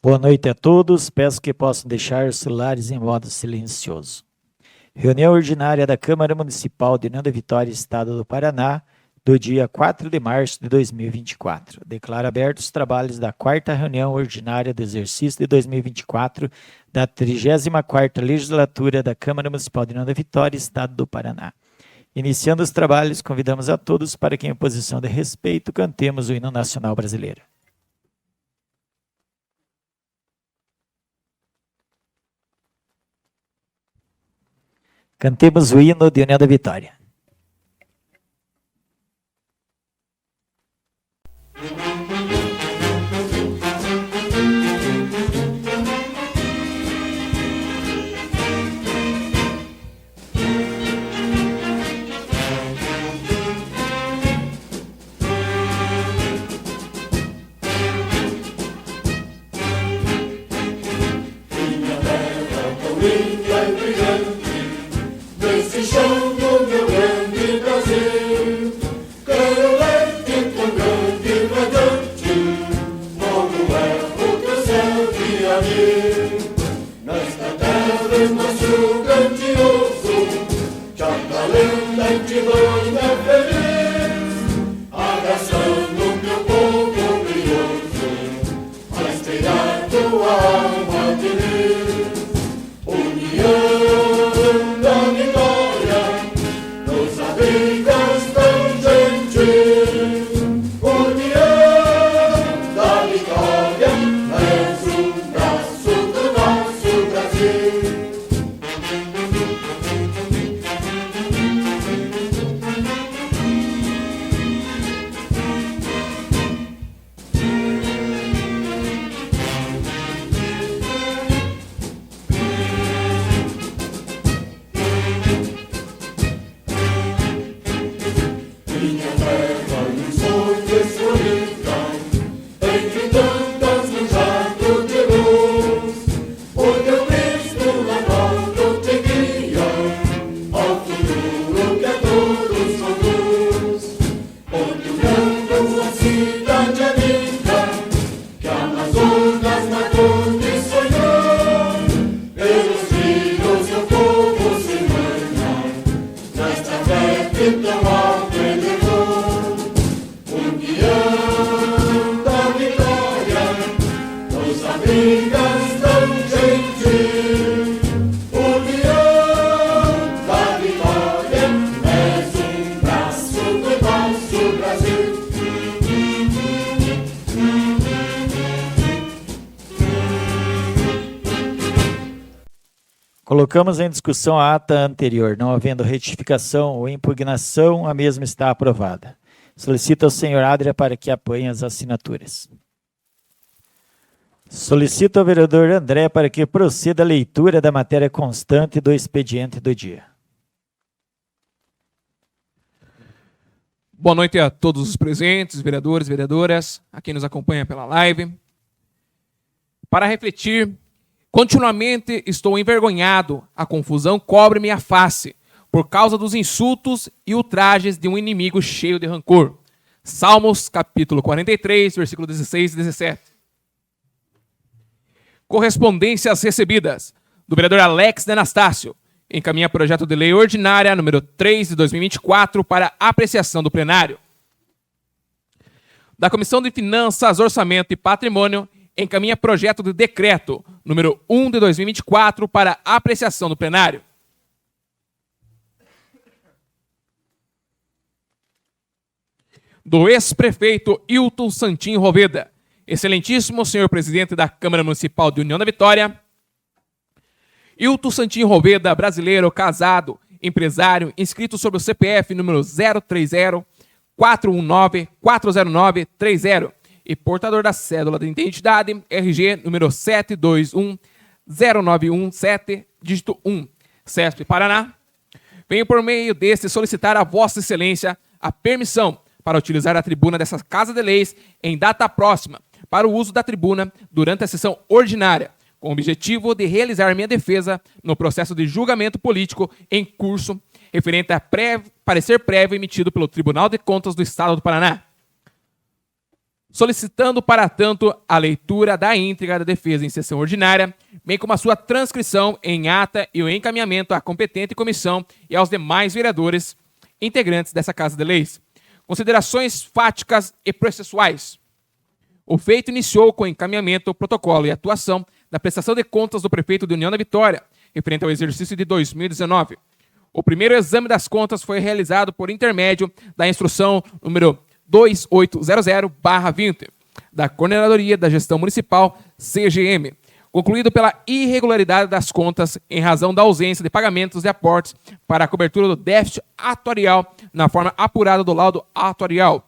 Boa noite a todos. Peço que possam deixar os celulares em modo silencioso. Reunião ordinária da Câmara Municipal de União da Vitória, Estado do Paraná, do dia 4 de março de 2024. Declaro abertos os trabalhos da 4ª reunião ordinária do exercício de 2024 da 34ª Legislatura da Câmara Municipal de União da Vitória, Estado do Paraná. Iniciando os trabalhos, convidamos a todos para que, em posição de respeito, cantemos o hino nacional brasileiro. Cantemos o hino de União da Vitória. Colocamos em discussão a ata anterior. Não havendo retificação ou impugnação, a mesma está aprovada. Solicito ao senhor Adria para que apoie as assinaturas. Solicito ao vereador André para que proceda a leitura da matéria constante do expediente do dia. Boa noite a todos os presentes, vereadores, vereadoras, a quem nos acompanha pela live. Para refletir, continuamente estou envergonhado, a confusão cobre-me a face, por causa dos insultos e ultrajes de um inimigo cheio de rancor. Salmos, capítulo 43, versículo 16 e 17. Correspondências recebidas do vereador Alex de Anastácio. Encaminha projeto de lei ordinária número 3 de 2024 para apreciação do plenário. Da Comissão de Finanças, Orçamento e Patrimônio, encaminha projeto de decreto número 1 de 2024 para apreciação do plenário. Do ex-prefeito Hilton Santin Roveda. Excelentíssimo senhor presidente da Câmara Municipal de União da Vitória, Hilton Santin Roveda, brasileiro, casado, empresário, inscrito sob o CPF número 030-419-40930 e portador da cédula de identidade RG número 7210917, dígito 1, CESP Paraná. Venho por meio deste solicitar a Vossa Excelência a permissão para utilizar a tribuna dessa Casa de Leis em data próxima para o uso da tribuna durante a sessão ordinária, com o objetivo de realizar minha defesa no processo de julgamento político em curso, referente a parecer prévio emitido pelo Tribunal de Contas do Estado do Paraná. solicitando, para tanto, a leitura da íntegra da defesa em sessão ordinária, bem como a sua transcrição em ata e o encaminhamento à competente comissão e aos demais vereadores integrantes dessa Casa de Leis. Considerações fáticas e processuais. O feito iniciou com o encaminhamento, protocolo e atuação da prestação de contas do prefeito de União da Vitória, referente ao exercício de 2019. O primeiro exame das contas foi realizado por intermédio da instrução número 2800/20, da Coordenadoria da Gestão Municipal, CGM, concluído pela irregularidade das contas em razão da ausência de pagamentos de aportes para a cobertura do déficit atuarial na forma apurada do laudo atuarial.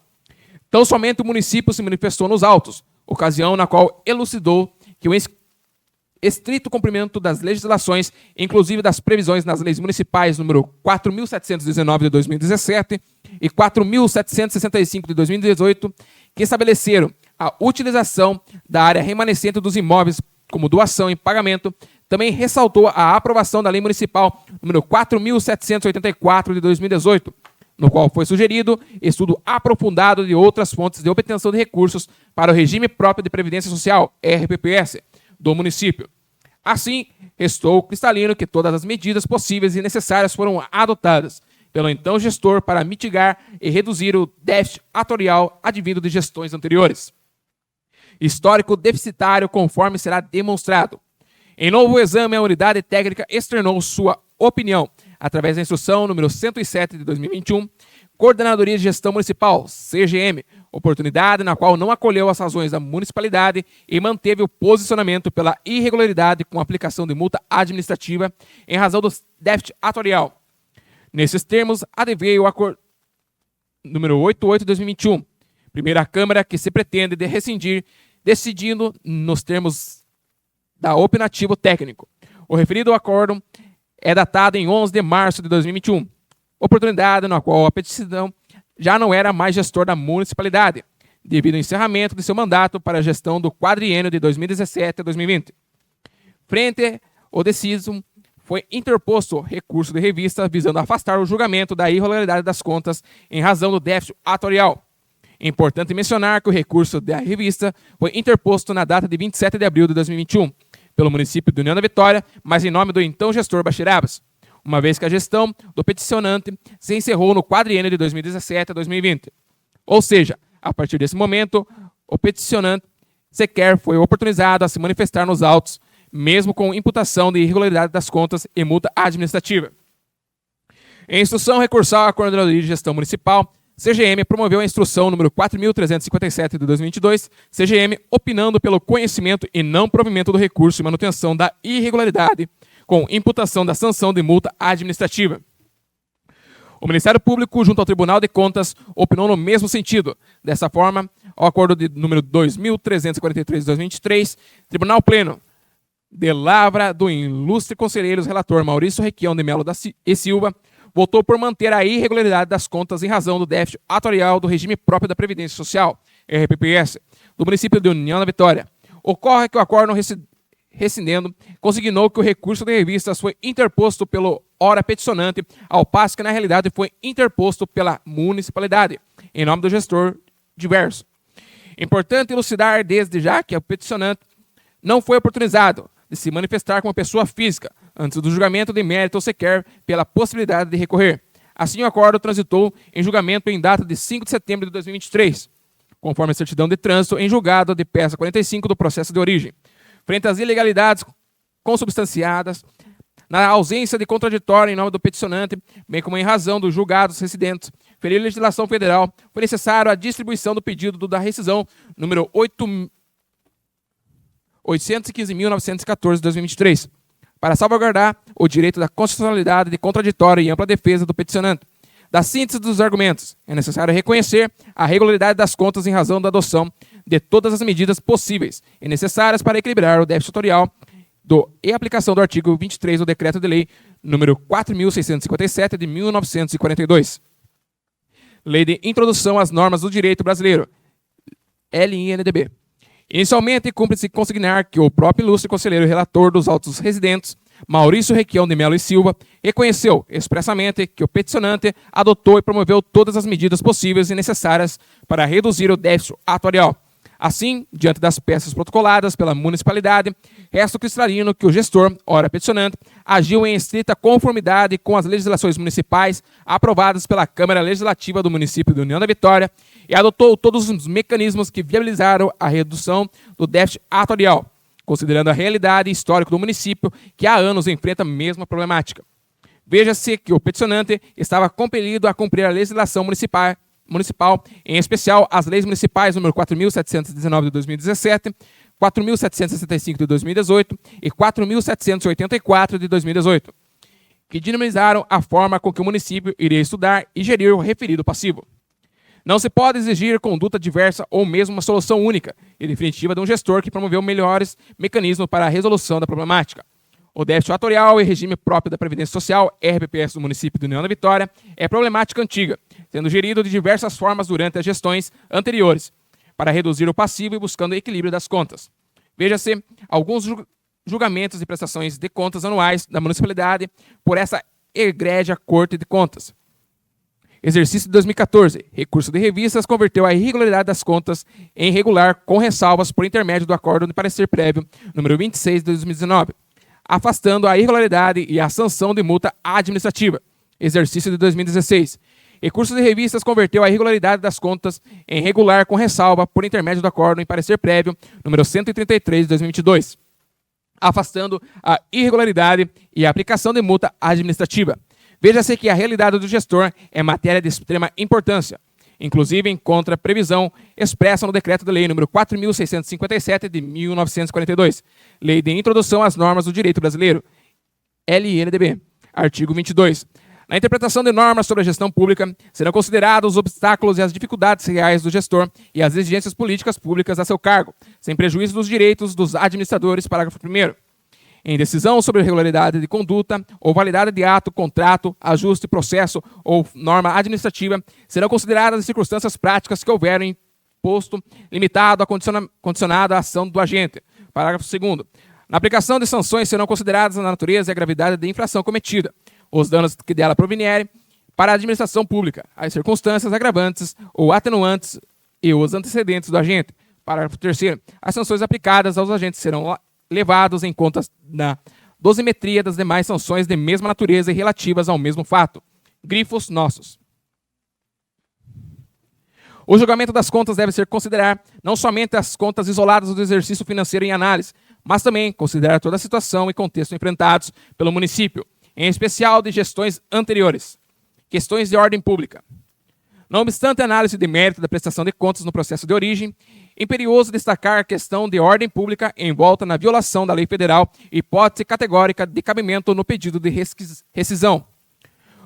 Tão somente o município se manifestou nos autos, ocasião na qual elucidou que o estrito cumprimento das legislações, inclusive das previsões nas leis municipais número 4.719 de 2017 e 4.765 de 2018, que estabeleceram a utilização da área remanescente dos imóveis como doação em pagamento, também ressaltou a aprovação da lei municipal número 4.784 de 2018, no qual foi sugerido estudo aprofundado de outras fontes de obtenção de recursos para o regime próprio de Previdência Social, RPPS, do município. Assim, restou cristalino que todas as medidas possíveis e necessárias foram adotadas pelo então gestor para mitigar e reduzir o déficit atuarial advindo de gestões anteriores. Histórico deficitário, conforme será demonstrado. Em novo exame, a unidade técnica externou sua opinião, através da instrução número 107 de 2021, Coordenadoria de Gestão Municipal, CGM, oportunidade na qual não acolheu as razões da municipalidade e manteve o posicionamento pela irregularidade com aplicação de multa administrativa em razão do déficit atuarial. Nesses termos, adveio o acordo número 88 de 2021, primeira Câmara que se pretende de rescindir, decidindo nos termos da opinativo técnico. O referido acórdão é datado em 11 de março de 2021, oportunidade na qual a petição já não era mais gestor da municipalidade, devido ao encerramento de seu mandato para a gestão do quadriênio de 2017 a 2020. Frente ao decisum, foi interposto recurso de revista visando afastar o julgamento da irregularidade das contas em razão do déficit atuarial. É importante mencionar que o recurso da revista foi interposto na data de 27 de abril de 2021, pelo município de União da Vitória, mas em nome do então gestor Bachirabas, uma vez que a gestão do peticionante se encerrou no quadriênio de 2017 a 2020. Ou seja, a partir desse momento, o peticionante sequer foi oportunizado a se manifestar nos autos, mesmo com imputação de irregularidade das contas e multa administrativa. Em instrução recursal à Coordenadoria de Gestão Municipal, CGM promoveu a instrução número 4.357 de 2022, CGM opinando pelo conhecimento e não provimento do recurso e manutenção da irregularidade, com imputação da sanção de multa administrativa. O Ministério Público, junto ao Tribunal de Contas, opinou no mesmo sentido. Dessa forma, ao acordo de número 2.343 de 2023, Tribunal Pleno de Lavra do ilustre conselheiro relator Maurício Requião de Melo e Silva votou por manter a irregularidade das contas em razão do déficit atuarial do regime próprio da Previdência Social, RPPS, do município de União da Vitória. Ocorre que o acórdão rescindendo, consignou que o recurso de revistas foi interposto pelo ora peticionante, ao passo que na realidade foi interposto pela municipalidade, em nome do gestor diverso. Importante elucidar desde já que o peticionante não foi oportunizado de se manifestar como pessoa física antes do julgamento de mérito ou sequer pela possibilidade de recorrer. Assim, o acórdão transitou em julgamento em data de 5 de setembro de 2023, conforme a certidão de trânsito em julgado de peça 45 do processo de origem. Frente às ilegalidades consubstanciadas, na ausência de contraditório em nome do peticionante, bem como em razão dos julgados residentes, ferir a legislação federal, foi necessário a distribuição do pedido da rescisão número 815.914 de 2023, para salvaguardar o direito da constitucionalidade de contraditório e ampla defesa do peticionante. Da síntese dos argumentos, é necessário reconhecer a regularidade das contas em razão da adoção de todas as medidas possíveis e necessárias para equilibrar o déficit atuarial e aplicação do artigo 23 do Decreto de Lei número 4.657 de 1942. Lei de Introdução às Normas do Direito Brasileiro, LINDB. Inicialmente, cumpre-se consignar que o próprio ilustre conselheiro relator dos autos residentes, Maurício Requião de Melo e Silva, reconheceu expressamente que o peticionante adotou e promoveu todas as medidas possíveis e necessárias para reduzir o déficit atuarial, Assim, diante das peças protocoladas pela municipalidade, resta cristalino que o gestor, ora peticionante, agiu em estrita conformidade com as legislações municipais aprovadas pela Câmara Legislativa do município de União da Vitória e adotou todos os mecanismos que viabilizaram a redução do déficit atuarial, considerando a realidade histórica do município que há anos enfrenta a mesma problemática. Veja-se que o peticionante estava compelido a cumprir a legislação municipal, em especial as leis municipais número 4.719 de 2017, 4.765 de 2018 e 4.784 de 2018, que dinamizaram a forma com que o município iria estudar e gerir o referido passivo. Não se pode exigir conduta diversa ou mesmo uma solução única e definitiva de um gestor que promoveu melhores mecanismos para a resolução da problemática. O déficit atuarial e regime próprio da Previdência Social, RPPS do município de União da Vitória, é problemática antiga, sendo gerido de diversas formas durante as gestões anteriores, para reduzir o passivo e buscando o equilíbrio das contas. Veja-se alguns julgamentos e prestações de contas anuais da municipalidade por essa egrégia Corte de Contas. Exercício de 2014. Recurso de revistas converteu a irregularidade das contas em regular com ressalvas por intermédio do Acórdão de Parecer Prévio, número 26 de 2019. Afastando a irregularidade e a sanção de multa administrativa. Exercício de 2016. Recurso de revistas converteu a irregularidade das contas em regular com ressalva por intermédio do Acórdão em Parecer Prévio, número 133 de 2022. Afastando a irregularidade e a aplicação de multa administrativa. Veja-se que a realidade do gestor é matéria de extrema importância. Inclusive encontra previsão expressa no Decreto de Lei nº 4.657 de 1942, Lei de Introdução às Normas do Direito Brasileiro, LNDB, artigo 22. Na interpretação de normas sobre a gestão pública, serão considerados os obstáculos e as dificuldades reais do gestor e as exigências políticas públicas a seu cargo, sem prejuízo dos direitos dos administradores, parágrafo 1º. Em decisão sobre regularidade de conduta ou validade de ato, contrato, ajuste, processo ou norma administrativa, serão consideradas as circunstâncias práticas que houverem imposto limitado a condicionado à ação do agente. Parágrafo 2º. Na aplicação de sanções serão consideradas a natureza e a gravidade da infração cometida, os danos que dela provierem para a administração pública, as circunstâncias agravantes ou atenuantes e os antecedentes do agente. Parágrafo 3º. As sanções aplicadas aos agentes serão levados em conta na dosimetria das demais sanções de mesma natureza e relativas ao mesmo fato. Grifos nossos. O julgamento das contas deve ser considerar não somente as contas isoladas do exercício financeiro em análise, mas também considerar toda a situação e contexto enfrentados pelo município, em especial de gestões anteriores. Questões de ordem pública. Não obstante a análise de mérito da prestação de contas no processo de origem, imperioso destacar a questão de ordem pública envolta na violação da lei federal e hipótese categórica de cabimento no pedido de rescisão.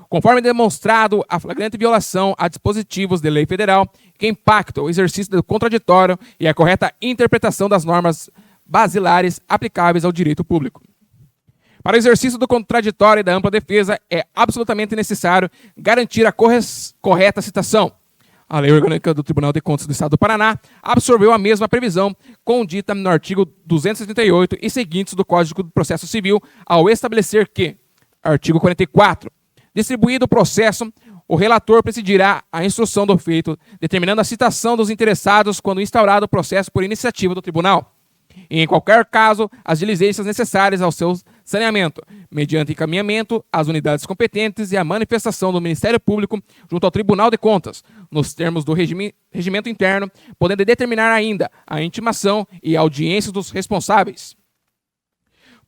Conforme demonstrado, a flagrante violação a dispositivos de lei federal que impactam o exercício do contraditório e a correta interpretação das normas basilares aplicáveis ao direito público. Para o exercício do contraditório e da ampla defesa, é absolutamente necessário garantir a correta citação. A Lei Orgânica do Tribunal de Contas do Estado do Paraná absorveu a mesma previsão condita no artigo 238 e seguintes do Código do Processo Civil ao estabelecer que, artigo 44, distribuído o processo, o relator presidirá a instrução do feito, determinando a citação dos interessados quando instaurado o processo por iniciativa do tribunal. E, em qualquer caso, as diligências necessárias ao seu saneamento, mediante encaminhamento às unidades competentes e a manifestação do Ministério Público junto ao Tribunal de Contas, nos termos do regimento interno, podendo determinar ainda a intimação e audiência dos responsáveis.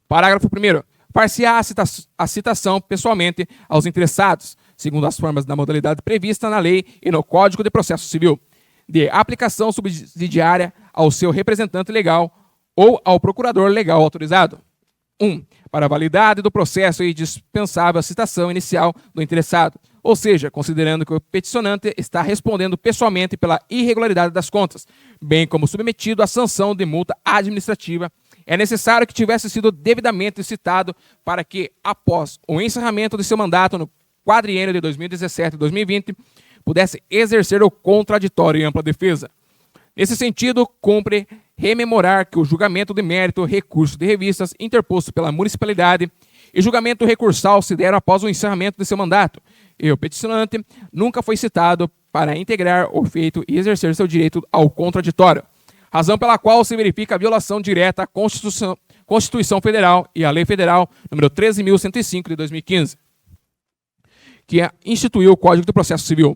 Parágrafo 1º. Far-se-á a citação pessoalmente aos interessados, segundo as formas da modalidade prevista na lei e no Código de Processo Civil, de aplicação subsidiária ao seu representante legal ou ao procurador legal autorizado. 1. Para a validade do processo é dispensável a citação inicial do interessado, ou seja, considerando que o peticionante está respondendo pessoalmente pela irregularidade das contas, bem como submetido à sanção de multa administrativa, é necessário que tivesse sido devidamente citado para que, após o encerramento de seu mandato no quadriênio de 2017 e 2020, pudesse exercer o contraditório e ampla defesa. Nesse sentido, cumpre rememorar que o julgamento de mérito, recurso de revistas interposto pela municipalidade e julgamento recursal se deram após o encerramento de seu mandato, e o peticionante nunca foi citado para integrar o feito e exercer seu direito ao contraditório. razão pela qual se verifica a violação direta à Constituição Federal e à Lei Federal número 13.105 de 2015, que instituiu o Código do Processo Civil.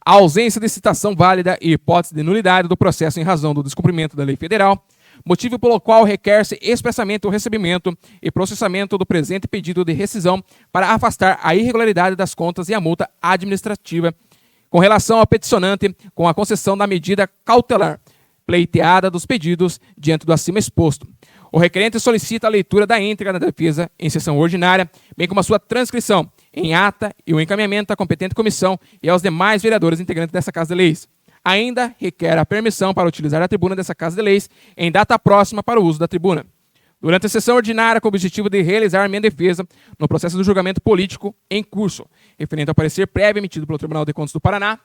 A ausência de citação válida e hipótese de nulidade do processo em razão do descumprimento da lei federal, motivo pelo qual requer-se expressamente o recebimento e processamento do presente pedido de rescisão para afastar a irregularidade das contas e a multa administrativa com relação ao peticionante com a concessão da medida cautelar pleiteada dos pedidos diante do acima exposto. O requerente solicita a leitura da íntegra da defesa em sessão ordinária, bem como a sua transcrição em ata e o encaminhamento à competente comissão e aos demais vereadores integrantes dessa Casa de Leis. Ainda requer a permissão para utilizar a tribuna dessa Casa de Leis em data próxima para o uso da tribuna. Durante a sessão ordinária, com o objetivo de realizar minha defesa no processo do julgamento político em curso, referente ao parecer prévio emitido pelo Tribunal de Contas do Paraná,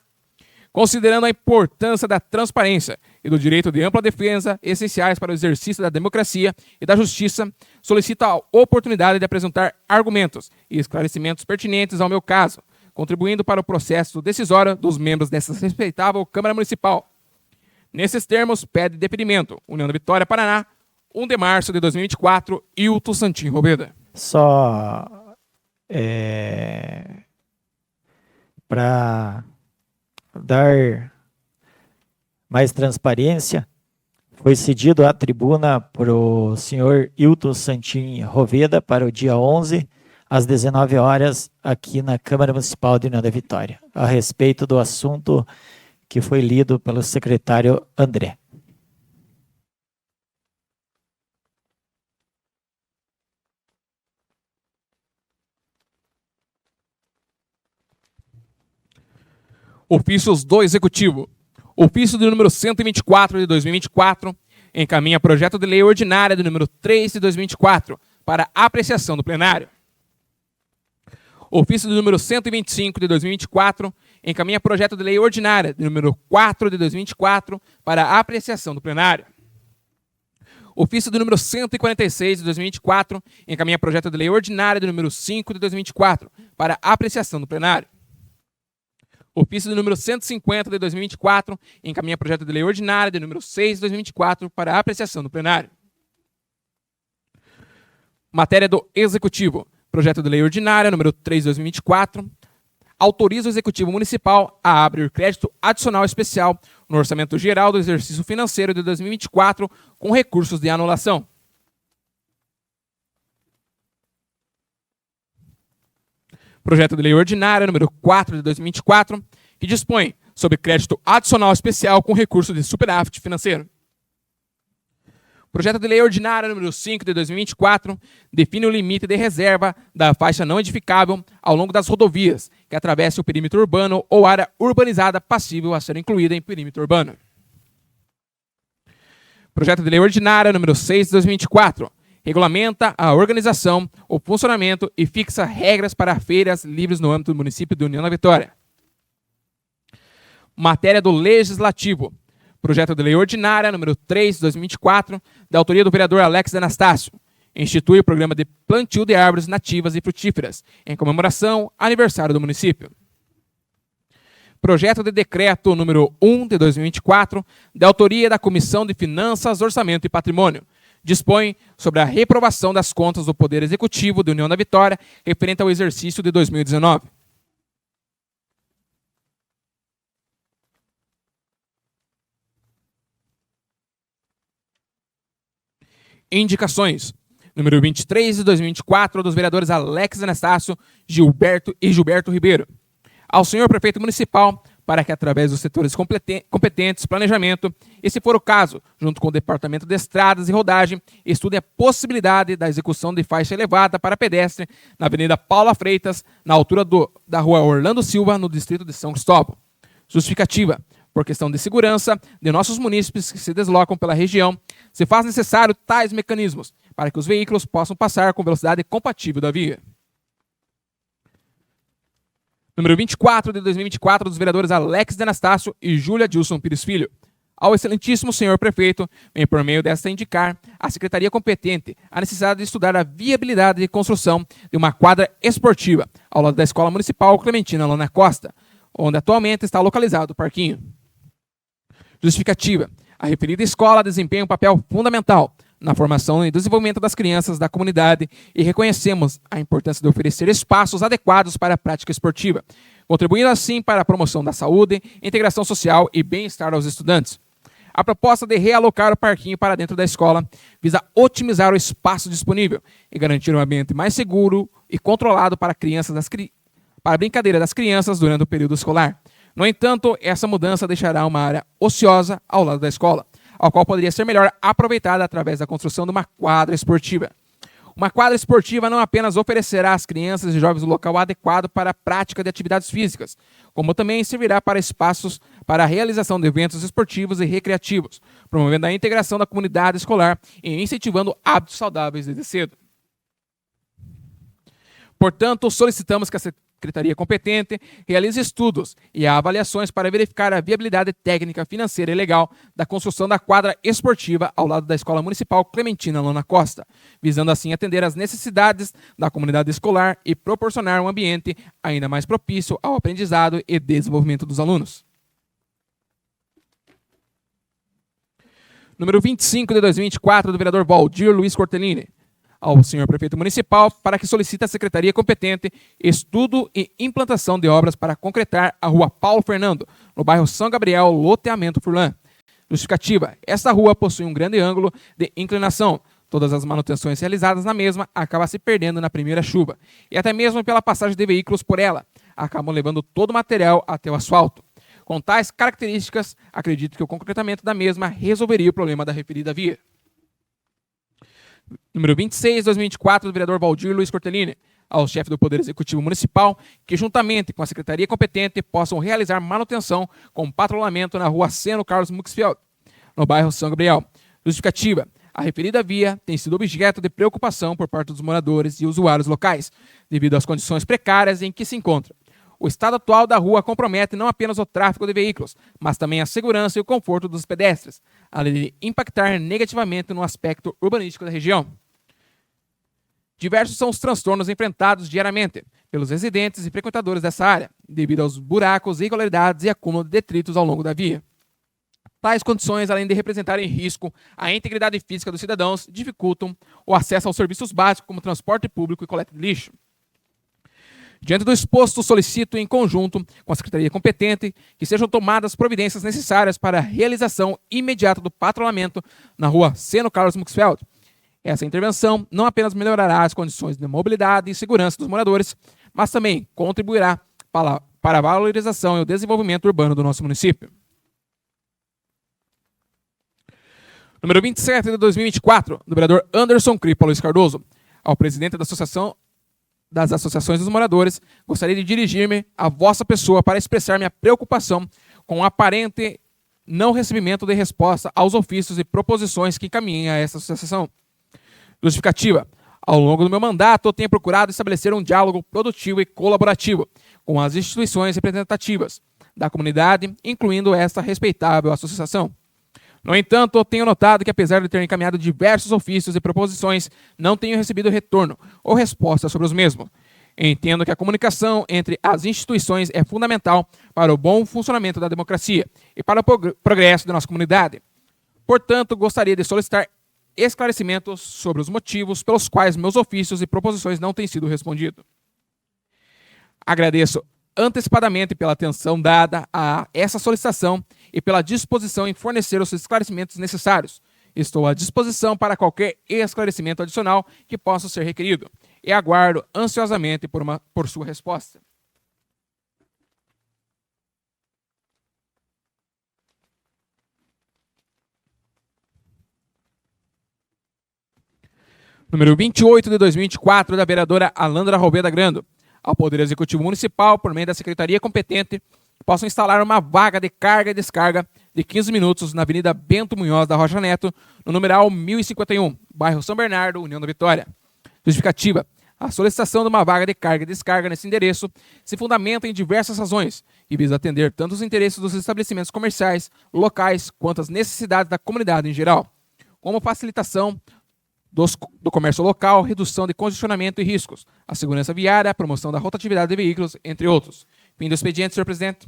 considerando a importância da transparência e do direito de ampla defesa essenciais para o exercício da democracia e da justiça, solicito a oportunidade de apresentar argumentos e esclarecimentos pertinentes ao meu caso, contribuindo para o processo decisório dos membros dessa respeitável Câmara Municipal. Nesses termos, pede deferimento. União da Vitória, Paraná, 1 de março de 2024, Hilton Santim Roveda. Só para dar mais transparência, foi cedido a tribuna para o senhor Hilton Santim Roveda para o dia 11, às 19 horas, aqui na Câmara Municipal de União da Vitória, a respeito do assunto que foi lido pelo secretário André. Ofícios do Executivo. Ofício do número 124 de 2024 encaminha projeto de lei ordinária do número 3 de 2024 para apreciação do plenário. Ofício do número 125 de 2024 encaminha projeto de lei ordinária do número 4 de 2024 para apreciação do plenário. Ofício do número 146 de 2024 encaminha projeto de lei ordinária do número 5 de 2024 para apreciação do plenário. Ofício do número 150 de 2024 encaminha projeto de lei ordinária do número 6 de 2024 para apreciação do plenário. Matéria do Executivo. Projeto de lei ordinária número 3 de 2024 autoriza o Executivo Municipal a abrir crédito adicional especial no Orçamento Geral do Exercício Financeiro de 2024 com recursos de anulação. Projeto de lei ordinária número 4 de 2024, que dispõe sobre crédito adicional especial com recurso de superávit financeiro. Projeto de lei ordinária número 5 de 2024 define o limite de reserva da faixa não edificável ao longo das rodovias que atravessem o perímetro urbano ou área urbanizada passível a ser incluída em perímetro urbano. Projeto de lei ordinária número 6 de 2024 regulamenta a organização, o funcionamento e fixa regras para feiras livres no âmbito do município de União da Vitória. Matéria do Legislativo. Projeto de lei ordinária número 3 de 2024, da autoria do vereador Alex Anastácio. Institui o programa de plantio de árvores nativas e frutíferas, em comemoração ao aniversário do município. Projeto de decreto número 1 de 2024, da autoria da Comissão de Finanças, Orçamento e Patrimônio. Dispõe sobre a reprovação das contas do Poder Executivo da União da Vitória referente ao exercício de 2019. Indicações. Número 23 de 2024, dos vereadores Alex Anastácio, Gilberto Ribeiro. Ao senhor prefeito municipal, para que, através dos setores competentes, planejamento, e se for o caso, junto com o Departamento de Estradas e Rodagem, estude a possibilidade da execução de faixa elevada para pedestre na Avenida Paula Freitas, na altura da Rua Orlando Silva, no distrito de São Cristóvão. Justificativa. Por questão de segurança de nossos munícipes que se deslocam pela região, se faz necessário tais mecanismos para que os veículos possam passar com velocidade compatível da via. Número 24 de 2024, dos vereadores Alex de Anastácio e Júlia Dilson Pires Filho. Ao excelentíssimo senhor prefeito, vem por meio desta indicar à secretaria competente a necessidade de estudar a viabilidade de construção de uma quadra esportiva ao lado da Escola Municipal Clementina Lona Costa, onde atualmente está localizado o parquinho. Justificativa. A referida escola desempenha um papel fundamental na formação e desenvolvimento das crianças da comunidade e reconhecemos a importância de oferecer espaços adequados para a prática esportiva, contribuindo assim para a promoção da saúde, integração social e bem-estar aos estudantes. A proposta de realocar o parquinho para dentro da escola visa otimizar o espaço disponível e garantir um ambiente mais seguro e controlado para a brincadeira das crianças durante o período escolar. No entanto, essa mudança deixará uma área ociosa ao lado da escola, a qual poderia ser melhor aproveitada através da construção de uma quadra esportiva. Uma quadra esportiva não apenas oferecerá às crianças e jovens um local adequado para a prática de atividades físicas, como também servirá para espaços para a realização de eventos esportivos e recreativos, promovendo a integração da comunidade escolar e incentivando hábitos saudáveis desde cedo. Portanto, solicitamos que a Secretaria competente realize estudos e avaliações para verificar a viabilidade técnica, financeira e legal da construção da quadra esportiva ao lado da Escola Municipal Clementina Lona Costa, visando assim atender às necessidades da comunidade escolar e proporcionar um ambiente ainda mais propício ao aprendizado e desenvolvimento dos alunos. Número 25 de 2024, do vereador Valdir Luiz Cortellini. Ao senhor prefeito municipal para que solicite à secretaria competente estudo e implantação de obras para concretar a rua Paulo Fernando, no bairro São Gabriel, loteamento Furlan. Justificativa: esta rua possui um grande ângulo de inclinação. Todas as manutenções realizadas na mesma acabam se perdendo na primeira chuva, e até mesmo pela passagem de veículos por ela, acabam levando todo o material até o asfalto. Com tais características, acredito que o concretamento da mesma resolveria o problema da referida via. Número 26, 2024, do vereador Valdir Luiz Cortellini. Ao chefe do Poder Executivo Municipal, que juntamente com a secretaria competente possam realizar manutenção com patrulhamento na rua Seno Carlos Muxfield, no bairro São Gabriel. Justificativa: a referida via tem sido objeto de preocupação por parte dos moradores e usuários locais, devido às condições precárias em que se encontra. O estado atual da rua compromete não apenas o tráfego de veículos, mas também a segurança e o conforto dos pedestres, além de impactar negativamente no aspecto urbanístico da região. Diversos são os transtornos enfrentados diariamente pelos residentes e frequentadores dessa área, devido aos buracos, irregularidades e acúmulo de detritos ao longo da via. Tais condições, além de representarem risco à integridade física dos cidadãos, dificultam o acesso aos serviços básicos como transporte público e coleta de lixo. Diante do exposto, solicito, em conjunto com a Secretaria competente, que sejam tomadas providências necessárias para a realização imediata do patrulhamento na rua Seno Carlos Muxfield. Essa intervenção não apenas melhorará as condições de mobilidade e segurança dos moradores, mas também contribuirá para a valorização e o desenvolvimento urbano do nosso município. Número 27 de 2024, do vereador Anderson Cripa Luiz Cardoso. Ao presidente da Associação das Associações dos Moradores, gostaria de dirigir-me à vossa pessoa para expressar minha preocupação com o aparente não recebimento de resposta aos ofícios e proposições que encaminhem a essa associação. Justificativa: ao longo do meu mandato, eu tenho procurado estabelecer um diálogo produtivo e colaborativo com as instituições representativas da comunidade, incluindo esta respeitável associação. No entanto, eu tenho notado que, apesar de ter encaminhado diversos ofícios e proposições, não tenho recebido retorno ou resposta sobre os mesmos. Entendo que a comunicação entre as instituições é fundamental para o bom funcionamento da democracia e para o progresso da nossa comunidade. Portanto, gostaria de solicitar esclarecimentos sobre os motivos pelos quais meus ofícios e proposições não têm sido respondidos. Agradeço antecipadamente pela atenção dada a essa solicitação e pela disposição em fornecer os esclarecimentos necessários. Estou à disposição para qualquer esclarecimento adicional que possa ser requerido e aguardo ansiosamente por sua resposta. Número 28 de 2024, da vereadora Alandra Roveda Grando. Ao Poder Executivo Municipal, por meio da Secretaria competente, possam instalar uma vaga de carga e descarga de 15 minutos na Avenida Bento Munhoz da Rocha Neto, no numeral 1051, bairro São Bernardo, União da Vitória. Justificativa: a solicitação de uma vaga de carga e descarga nesse endereço se fundamenta em diversas razões e visa atender tanto os interesses dos estabelecimentos comerciais, locais, quanto as necessidades da comunidade em geral, como facilitação do comércio local, redução de congestionamento e riscos, a segurança viária, a promoção da rotatividade de veículos, entre outros. Fim do expediente, senhor presidente.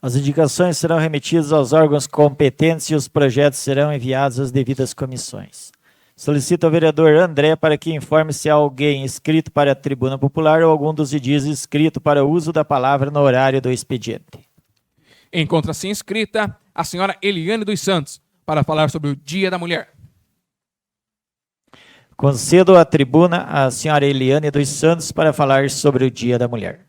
As indicações serão remetidas aos órgãos competentes e os projetos serão enviados às devidas comissões. Solicito ao vereador André para que informe se há alguém inscrito para a tribuna popular ou algum dos edis inscrito para o uso da palavra no horário do expediente. Encontra-se inscrita a senhora Eliane dos Santos para falar sobre o Dia da Mulher. Concedo a tribuna à senhora Eliane dos Santos para falar sobre o Dia da Mulher.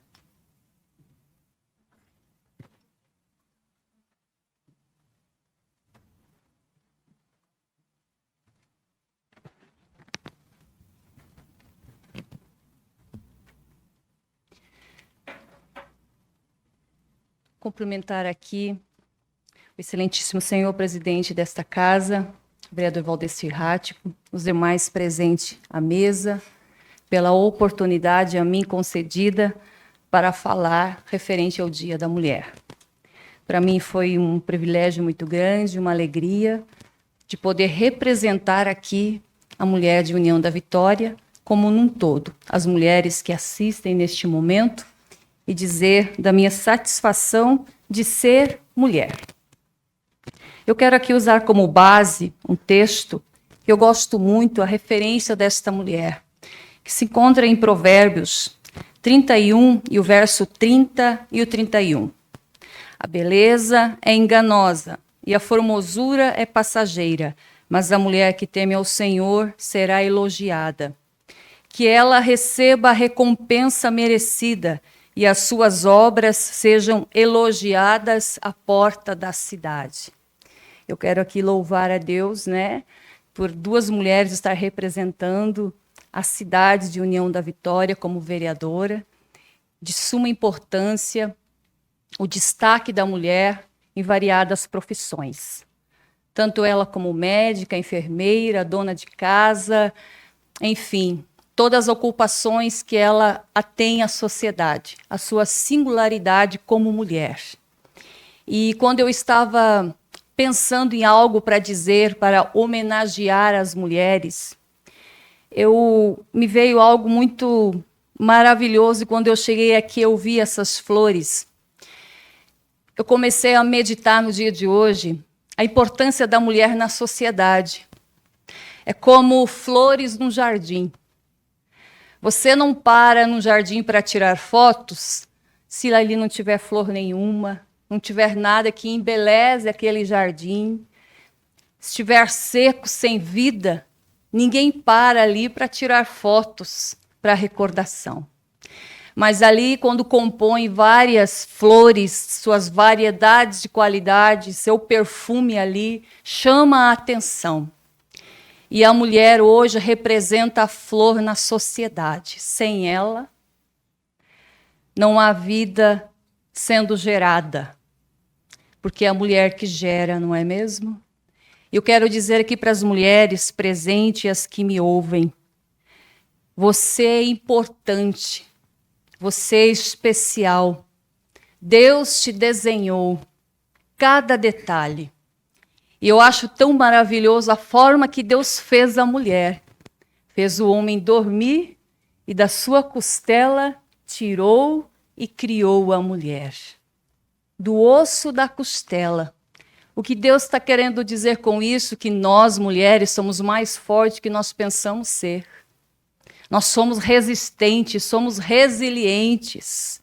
Cumprimentar aqui o excelentíssimo senhor presidente desta casa, o vereador Valdecir Rático, os demais presentes à mesa, pela oportunidade a mim concedida para falar referente ao Dia da Mulher. Para mim foi um privilégio muito grande, uma alegria de poder representar aqui a mulher de União da Vitória, como num todo, as mulheres que assistem neste momento, e dizer da minha satisfação de ser mulher. Eu quero aqui usar como base um texto que eu gosto muito, a referência desta mulher, que se encontra em Provérbios 31 e o verso 30 e o 31. A beleza é enganosa e a formosura é passageira, mas a mulher que teme ao Senhor será elogiada. Que ela receba a recompensa merecida e as suas obras sejam elogiadas à porta da cidade. Eu quero aqui louvar a Deus, por duas mulheres estar representando a cidade de União da Vitória como vereadora, de suma importância o destaque da mulher em variadas profissões. Tanto ela como médica, enfermeira, dona de casa, enfim, todas as ocupações que ela tem à sociedade, a sua singularidade como mulher. E quando eu estava pensando em algo para dizer, para homenagear as mulheres, me veio algo muito maravilhoso, e quando eu cheguei aqui, eu vi essas flores. Eu comecei a meditar no dia de hoje a importância da mulher na sociedade. É como flores num jardim. Você não para no jardim para tirar fotos se ali não tiver flor nenhuma, não tiver nada que embeleze aquele jardim. Se estiver seco, sem vida, ninguém para ali para tirar fotos para recordação. Mas ali, quando compõe várias flores, suas variedades de qualidade, seu perfume ali, chama a atenção. E a mulher hoje representa a flor na sociedade. Sem ela, não há vida sendo gerada. Porque é a mulher que gera, não é mesmo? Eu quero dizer aqui para as mulheres presentes e as que me ouvem, você é importante, você é especial. Deus te desenhou cada detalhe. E eu acho tão maravilhoso a forma que Deus fez a mulher. Fez o homem dormir e da sua costela tirou e criou a mulher. Do osso da costela. O que Deus está querendo dizer com isso? Que nós, mulheres, somos mais fortes do que nós pensamos ser. Nós somos resistentes, somos resilientes.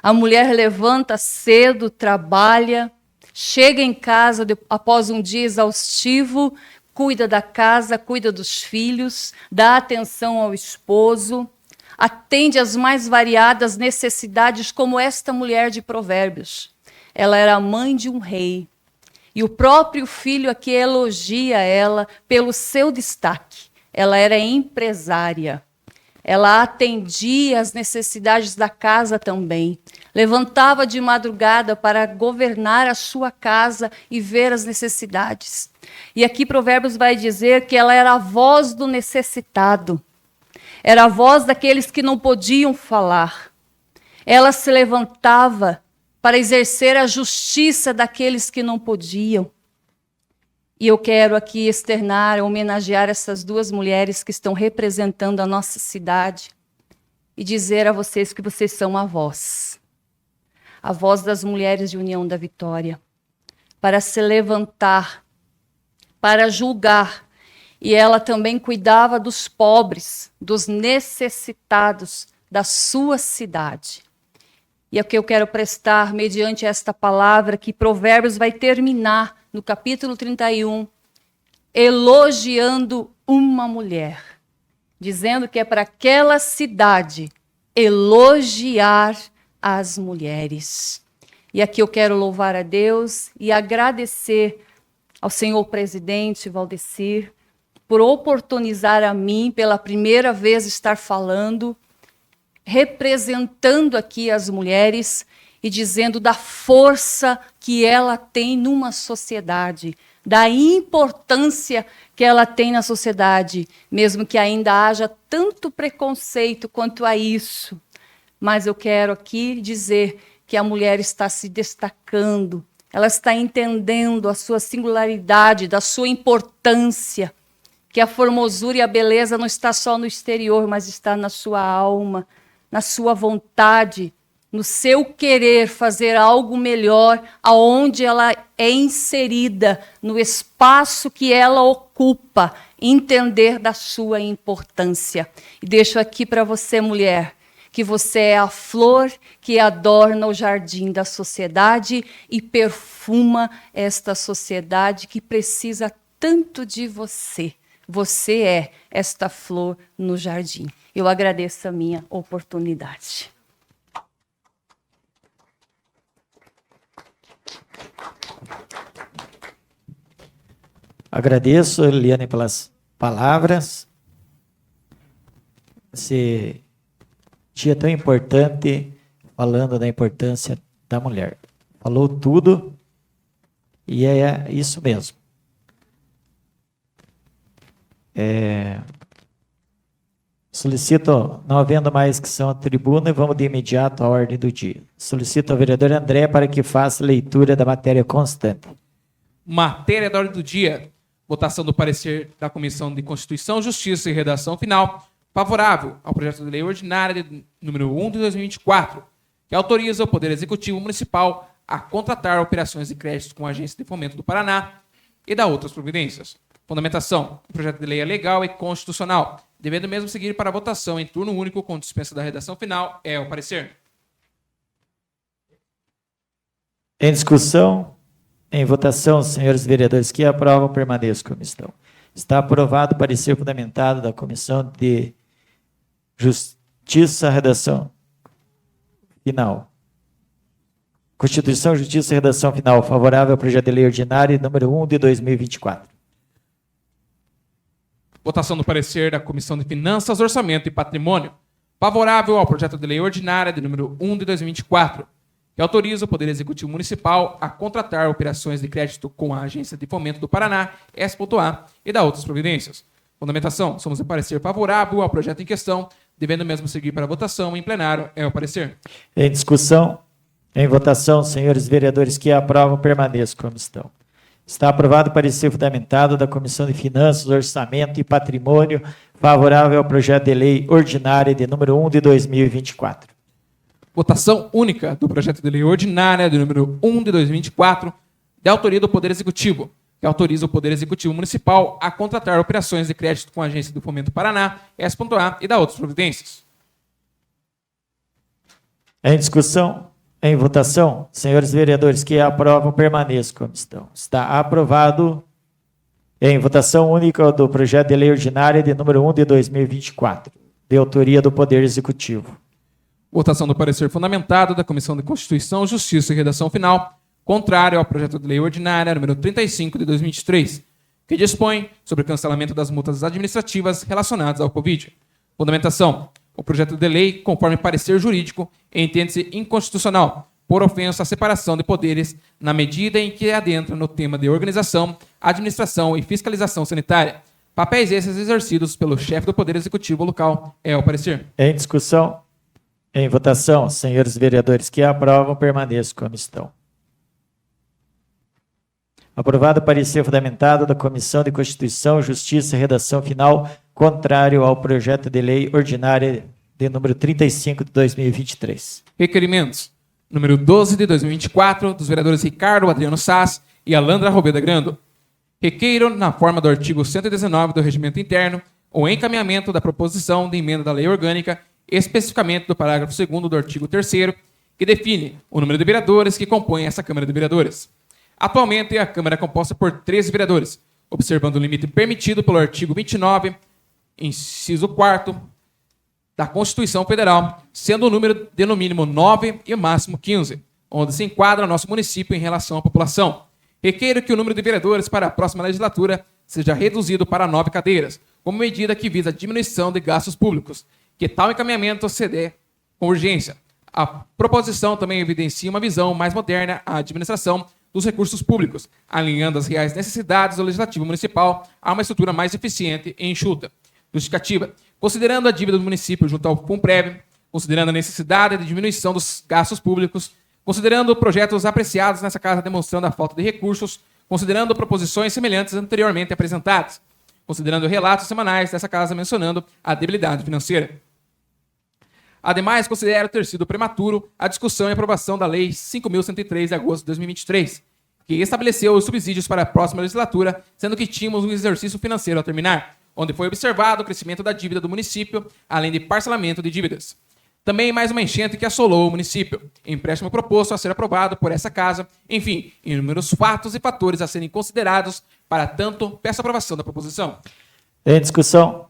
A mulher levanta cedo, trabalha, chega em casa após um dia exaustivo, cuida da casa, cuida dos filhos, dá atenção ao esposo, atende às mais variadas necessidades, como esta mulher de Provérbios. Ela era a mãe de um rei. E o próprio filho aqui elogia ela pelo seu destaque. Ela era empresária. Ela atendia às necessidades da casa também. Levantava de madrugada para governar a sua casa e ver as necessidades. E aqui Provérbios vai dizer que ela era a voz do necessitado. Era a voz daqueles que não podiam falar. Ela se levantava para exercer a justiça daqueles que não podiam. E eu quero aqui externar, homenagear essas duas mulheres que estão representando a nossa cidade e dizer a vocês que vocês são a voz. a voz das mulheres de União da Vitória, para se levantar, para julgar. E ela também cuidava dos pobres, dos necessitados da sua cidade. E é o que eu quero prestar mediante esta palavra, que Provérbios vai terminar no capítulo 31, elogiando uma mulher, dizendo que é para aquela cidade elogiar as mulheres. E aqui eu quero louvar a Deus e agradecer ao senhor presidente Valdecir por oportunizar a mim, pela primeira vez, estar falando, representando aqui as mulheres e dizendo da força que ela tem numa sociedade, da importância que ela tem na sociedade, mesmo que ainda haja tanto preconceito quanto a isso. Mas eu quero aqui dizer que a mulher está se destacando, ela está entendendo a sua singularidade, da sua importância, que a formosura e a beleza não está só no exterior, mas está na sua alma, na sua vontade, no seu querer fazer algo melhor, aonde ela é inserida, no espaço que ela ocupa, entender da sua importância. E deixo aqui para você, mulher, que você é a flor que adorna o jardim da sociedade e perfuma esta sociedade que precisa tanto de você. Você é esta flor no jardim. Eu agradeço a minha oportunidade. Agradeço, Eliane, pelas palavras. Esse dia tão importante, falando da importância da mulher. Falou tudo e é isso mesmo. Solicito, não havendo mais inscrição à tribuna, vamos de imediato à ordem do dia. Solicito ao vereador André para que faça leitura da matéria constante. Matéria da ordem do dia. Votação do parecer da Comissão de Constituição, Justiça e Redação Final, favorável ao projeto de lei ordinária número 1 de 2024, que autoriza o Poder Executivo Municipal a contratar operações de crédito com a Agência de Fomento do Paraná e da outras providências. Fundamentação. O projeto de lei é legal e constitucional, devendo mesmo seguir para a votação em turno único com dispensa da redação final. É o parecer. Em discussão, em votação, senhores vereadores que aprovam, permaneçam como estão. Está aprovado o parecer fundamentado da Comissão de Justiça, Redação Final. Constituição, Justiça e Redação Final. Favorável ao projeto de lei ordinário número 1 de 2024. Votação do parecer da Comissão de Finanças, Orçamento e Patrimônio. Favorável ao projeto de lei ordinária de número 1 de 2024, que autoriza o Poder Executivo Municipal a contratar operações de crédito com a Agência de Fomento do Paraná, S.A, e da outras providências. Fundamentação. Somos de parecer favorável ao projeto em questão, devendo mesmo seguir para a votação em plenário. É o parecer. Em discussão, em votação, senhores vereadores que aprovam, permaneçam como estão. Está aprovado o parecer fundamentado da Comissão de Finanças, Orçamento e Patrimônio, favorável ao projeto de lei ordinária de número 1 de 2024. Votação única do projeto de lei ordinária de número 1 de 2024, de autoria do Poder Executivo, que autoriza o Poder Executivo Municipal a contratar operações de crédito com a Agência do Fomento Paraná, S.A, e da outras providências. Em discussão, em votação, senhores vereadores que aprovam, permaneçam como estão. Está aprovado em votação única do projeto de lei ordinária de número 1 de 2024, de autoria do Poder Executivo. Votação do parecer fundamentado da Comissão de Constituição, Justiça e Redação Final, contrário ao projeto de lei ordinária número 35 de 2023, que dispõe sobre o cancelamento das multas administrativas relacionadas ao Covid. Fundamentação. O projeto de lei, conforme parecer jurídico, entende-se inconstitucional, por ofensa à separação de poderes, na medida em que adentra no tema de organização, administração e fiscalização sanitária. Papéis esses exercidos pelo chefe do Poder Executivo local. É o parecer. Em discussão, em votação, senhores vereadores que aprovam, permaneçam como estão. Aprovado o parecer fundamentado da Comissão de Constituição, Justiça e Redação Final, contrário ao projeto de lei ordinária de número 35 de 2023. Requerimentos. número 12 de 2024, dos vereadores Ricardo Adriano Sass e Alandra Robeda Grando. Requeiro, na forma do artigo 119 do Regimento Interno, o encaminhamento da proposição de emenda da Lei Orgânica, especificamente do parágrafo 2º do artigo 3º, que define o número de vereadores que compõem essa Câmara de Vereadores. Atualmente, a Câmara é composta por 13 vereadores, observando o limite permitido pelo artigo 29, inciso 4º, da Constituição Federal, sendo o número de no mínimo 9 e o máximo 15, onde se enquadra o nosso município em relação à população. Requeiro que o número de vereadores para a próxima legislatura seja reduzido para 9 cadeiras, como medida que visa a diminuição de gastos públicos, que tal encaminhamento se dê com urgência. A proposição também evidencia uma visão mais moderna à administração dos recursos públicos, alinhando as reais necessidades do Legislativo Municipal a uma estrutura mais eficiente e enxuta. Justificativa. Considerando a dívida do município junto ao FUNPREV, considerando a necessidade de diminuição dos gastos públicos, considerando projetos apreciados nessa casa demonstrando a falta de recursos, considerando proposições semelhantes anteriormente apresentadas, considerando relatos semanais dessa casa mencionando a debilidade financeira. Ademais, considero ter sido prematuro a discussão e aprovação da Lei 5.103 de agosto de 2023, que estabeleceu os subsídios para a próxima legislatura, sendo que tínhamos um exercício financeiro a terminar, onde foi observado o crescimento da dívida do município, além de parcelamento de dívidas. Também mais uma enchente que assolou o município, empréstimo proposto a ser aprovado por essa casa, enfim, inúmeros fatos e fatores a serem considerados, para tanto, peço a aprovação da proposição. Em discussão,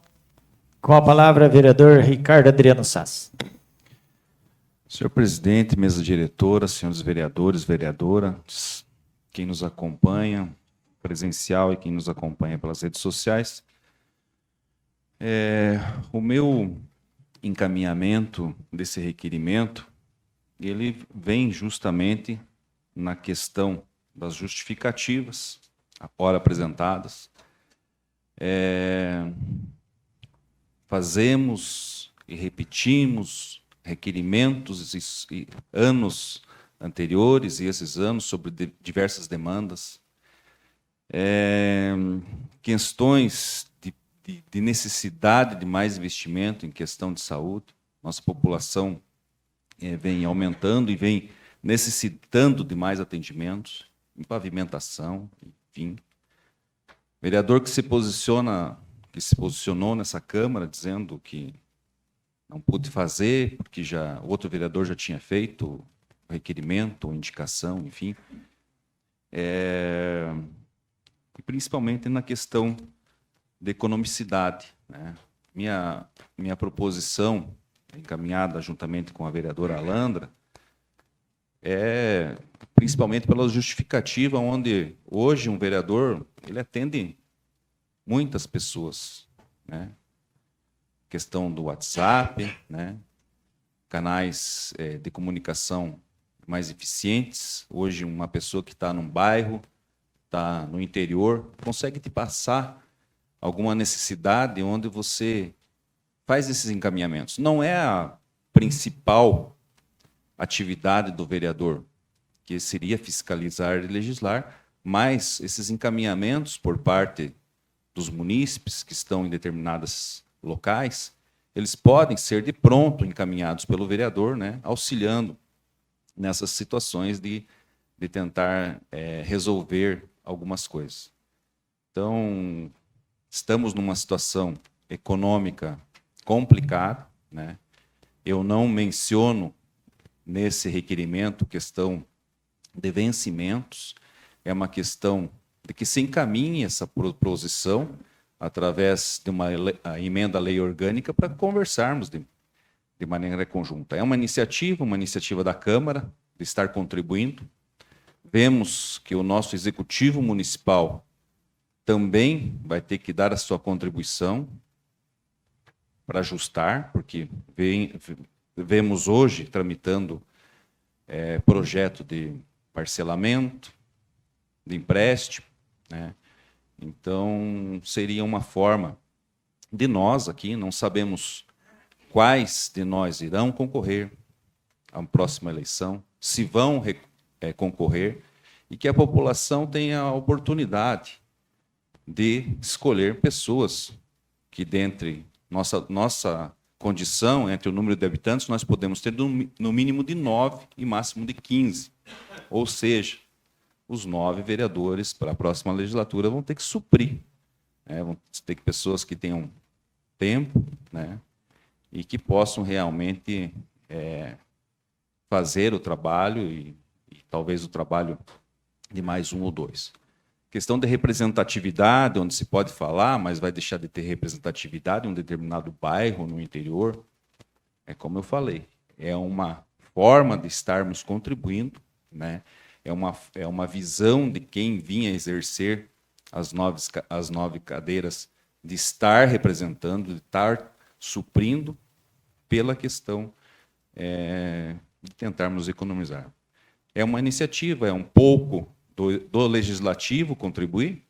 com a palavra, vereador Ricardo Adriano Sass. Senhor presidente, mesa diretora, senhores vereadores, vereadoras, quem nos acompanha presencial e quem nos acompanha pelas redes sociais, o meu encaminhamento desse requerimento, ele vem justamente na questão das justificativas, ora apresentadas. Fazemos e repetimos requerimentos e anos anteriores e esses anos sobre diversas demandas, questões de necessidade de mais investimento em questão de saúde. Nossa população vem aumentando e vem necessitando de mais atendimentos, em pavimentação, enfim. Vereador que se posicionou nessa Câmara dizendo que não pude fazer, porque outro vereador já tinha feito o requerimento, ou indicação, enfim. E principalmente na questão de economicidade, né? Minha proposição, encaminhada juntamente com a vereadora Alandra, principalmente pela justificativa, onde hoje um vereador ele atende muitas pessoas, né? Questão do WhatsApp, né? Canais de comunicação mais eficientes. Hoje, uma pessoa que está num bairro, está no interior, consegue te passar alguma necessidade onde você faz esses encaminhamentos. Não é a principal atividade do vereador, que seria fiscalizar e legislar, mas esses encaminhamentos por parte dos munícipes que estão em determinados locais, eles podem ser de pronto encaminhados pelo vereador, né, auxiliando nessas situações de tentar resolver algumas coisas. Então, estamos numa situação econômica complicada, né? Eu não menciono nesse requerimento questão de vencimentos, é uma questão de que se encaminhe essa proposição através de uma emenda à lei orgânica para conversarmos de maneira conjunta. É uma iniciativa da Câmara de estar contribuindo. Vemos que o nosso Executivo Municipal também vai ter que dar a sua contribuição para ajustar, porque vemos hoje tramitando projeto de parcelamento, de empréstimo, né? Então, seria uma forma de nós aqui, não sabemos quais de nós irão concorrer à próxima eleição, se vão concorrer, e que a população tenha a oportunidade de escolher pessoas que, dentre nossa condição, entre o número de habitantes, nós podemos ter no mínimo de 9 e máximo de 15. Ou seja, os 9 vereadores para a próxima legislatura vão ter que suprir. Vão ter pessoas que tenham tempo, né, e que possam realmente fazer o trabalho e talvez o trabalho de mais 1 ou 2. Questão de representatividade, onde se pode falar, mas vai deixar de ter representatividade em um determinado bairro no interior, é como eu falei, é uma forma de estarmos contribuindo, né? É uma visão de quem vinha exercer as 9 cadeiras, de estar representando, de estar suprindo pela questão de tentarmos economizar. É uma iniciativa, é um pouco do legislativo contribuir,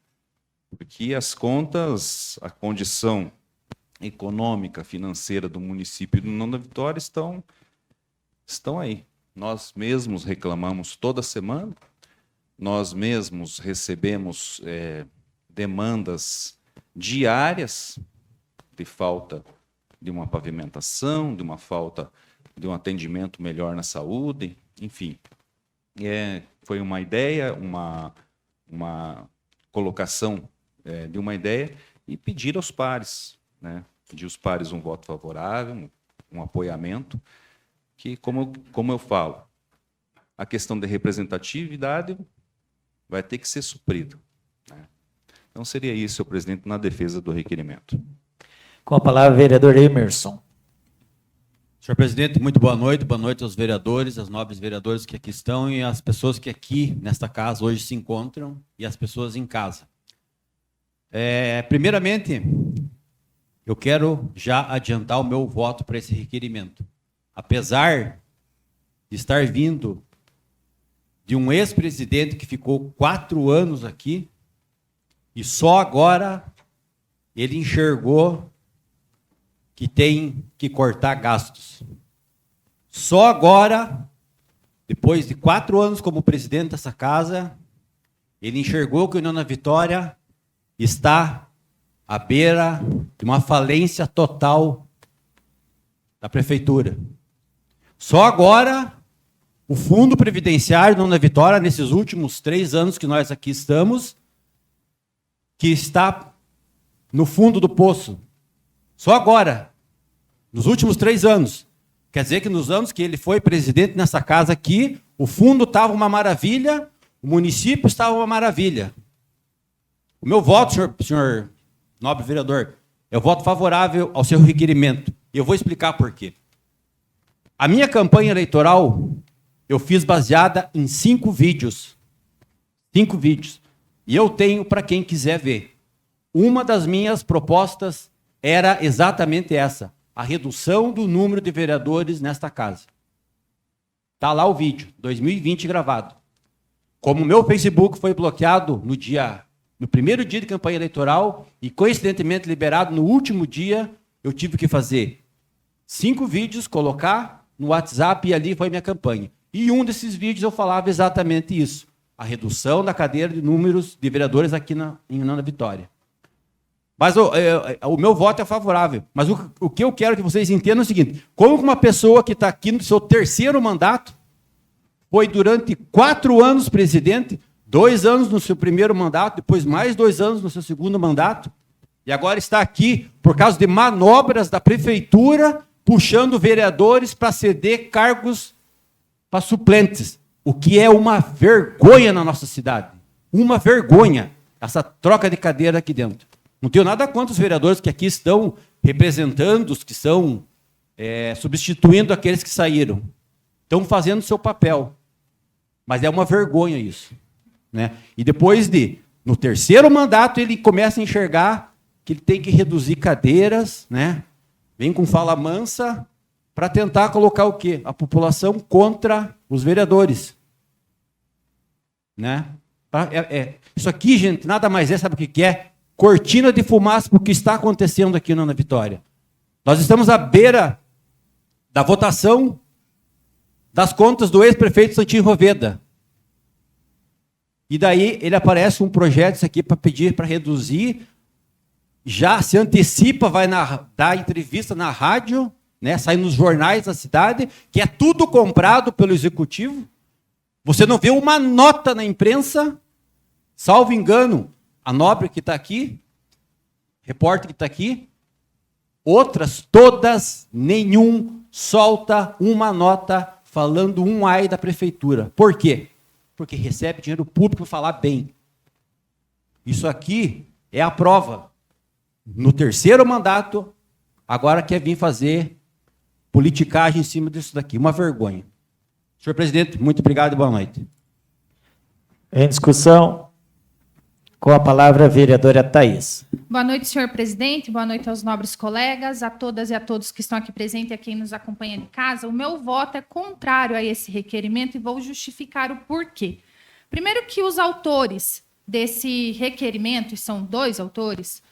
porque as contas, a condição econômica, financeira do município de União da Vitória estão aí. Nós mesmos reclamamos toda semana, nós mesmos recebemos demandas diárias de falta de uma pavimentação, de uma falta de um atendimento melhor na saúde, enfim. Foi uma ideia, uma colocação de uma ideia e pedir aos pares, né? Pedir aos pares um voto favorável, um apoiamento, que, como eu falo, a questão da representatividade vai ter que ser suprida, né? Então, seria isso, senhor presidente, na defesa do requerimento. Com a palavra, vereador Emerson. Senhor presidente, muito boa noite aos vereadores, aos nobres vereadores que aqui estão e às pessoas que aqui, nesta casa, hoje se encontram e as pessoas em casa. Primeiramente, eu quero já adiantar o meu voto para esse requerimento. Apesar de estar vindo de um ex-presidente que ficou 4 anos aqui e só agora ele enxergou que tem que cortar gastos. Só agora, depois de 4 anos como presidente dessa casa, ele enxergou que a União da Vitória está à beira de uma falência total da prefeitura. Só agora, o Fundo Previdenciário da União da Vitória, nesses últimos 3 anos que nós aqui estamos, que está no fundo do poço. Só agora, nos últimos 3 anos. Quer dizer que nos anos que ele foi presidente nessa casa aqui, o fundo estava uma maravilha, o município estava uma maravilha. O meu voto, senhor nobre vereador, é o voto favorável ao seu requerimento. E eu vou explicar por quê. A minha campanha eleitoral, eu fiz baseada em 5 vídeos. 5 vídeos. E eu tenho para quem quiser ver. Uma das minhas propostas era exatamente essa: a redução do número de vereadores nesta casa. Está lá o vídeo, 2020 gravado. Como o meu Facebook foi bloqueado no primeiro dia de campanha eleitoral e coincidentemente liberado no último dia, eu tive que fazer 5 vídeos, colocar no WhatsApp e ali foi minha campanha. E um desses vídeos eu falava exatamente isso: a redução da cadeira de números de vereadores aqui em União da Vitória. Mas o meu voto é favorável. Mas o que eu quero que vocês entendam é o seguinte: como uma pessoa que está aqui no seu 3º mandato, foi durante 4 anos presidente, 2 anos no seu primeiro mandato, depois mais 2 anos no seu segundo mandato, e agora está aqui por causa de manobras da prefeitura, puxando vereadores para ceder cargos para suplentes, o que é uma vergonha na nossa cidade. Uma vergonha, essa troca de cadeira aqui dentro. Não tenho nada contra os vereadores que aqui estão representando, os que estão substituindo aqueles que saíram. Estão fazendo o seu papel. Mas é uma vergonha isso, né? E depois no 3º mandato, ele começa a enxergar que ele tem que reduzir cadeiras, né? Vem com fala mansa para tentar colocar o quê? A população contra os vereadores, né? Isso aqui, gente, nada mais sabe o que é? Cortina de fumaça para o que está acontecendo aqui na Vitória. Nós estamos à beira da votação das contas do ex-prefeito Santinho Roveda. E daí ele aparece um projeto isso aqui para pedir para reduzir, já se antecipa, vai dar entrevista na rádio né? Sai nos jornais da cidade, que é tudo comprado pelo executivo. Você não vê uma nota na imprensa, salvo engano, a Nobre que está aqui, repórter que está aqui, outras todas, nenhum solta uma nota falando um ai da prefeitura. Por quê? Porque recebe dinheiro público para falar bem. Isso aqui é a prova. No terceiro mandato, agora quer vir fazer politicagem em cima disso daqui. Uma vergonha. Senhor presidente, muito obrigado e boa noite. Em discussão, com a palavra a vereadora Thaís. Boa noite, senhor presidente. Boa noite aos nobres colegas, a todas e a todos que estão aqui presentes e a quem nos acompanha de casa. O meu voto é contrário a esse requerimento e vou justificar o porquê. Primeiro que os autores desse requerimento, e são 2 autores,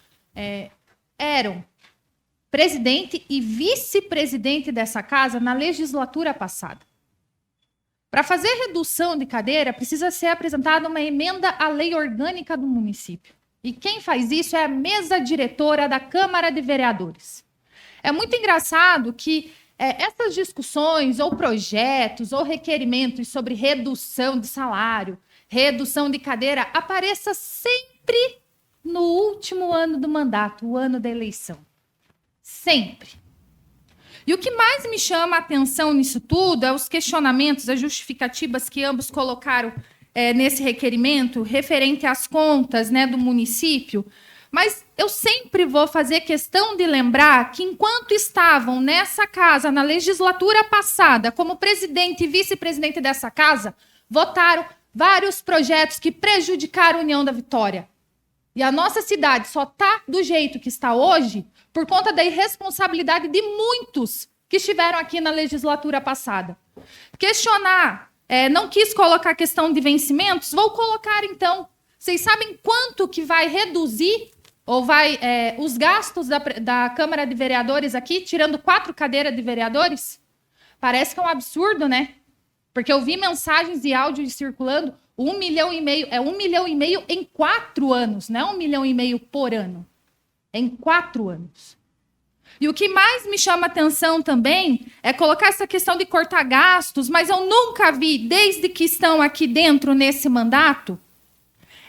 eram presidente e vice-presidente dessa casa na legislatura passada. Para fazer redução de cadeira, precisa ser apresentada uma emenda à lei orgânica do município. E quem faz isso é a mesa diretora da Câmara de Vereadores. É muito engraçado que essas discussões, ou projetos, ou requerimentos sobre redução de salário, redução de cadeira, apareça sempre no último ano do mandato, o ano da eleição. Sempre. E o que mais me chama a atenção nisso tudo é os questionamentos, as justificativas que ambos colocaram nesse requerimento, referente às contas, né, do município. Mas eu sempre vou fazer questão de lembrar que, enquanto estavam nessa casa, na legislatura passada, como presidente e vice-presidente dessa casa, votaram vários projetos que prejudicaram a União da Vitória. E a nossa cidade só está do jeito que está hoje por conta da irresponsabilidade de muitos que estiveram aqui na legislatura passada. Questionar, não quis colocar a questão de vencimentos, vou colocar então. Vocês sabem quanto que vai reduzir ou vai os gastos da Câmara de Vereadores aqui, tirando 4 cadeiras de vereadores? Parece que é um absurdo, né? Porque eu vi mensagens e áudios circulando, 1,5 milhão, é 1,5 milhão em 4 anos, não é 1,5 milhão por ano. É em 4 anos. E o que mais me chama atenção também é colocar essa questão de cortar gastos, mas eu nunca vi, desde que estão aqui dentro nesse mandato,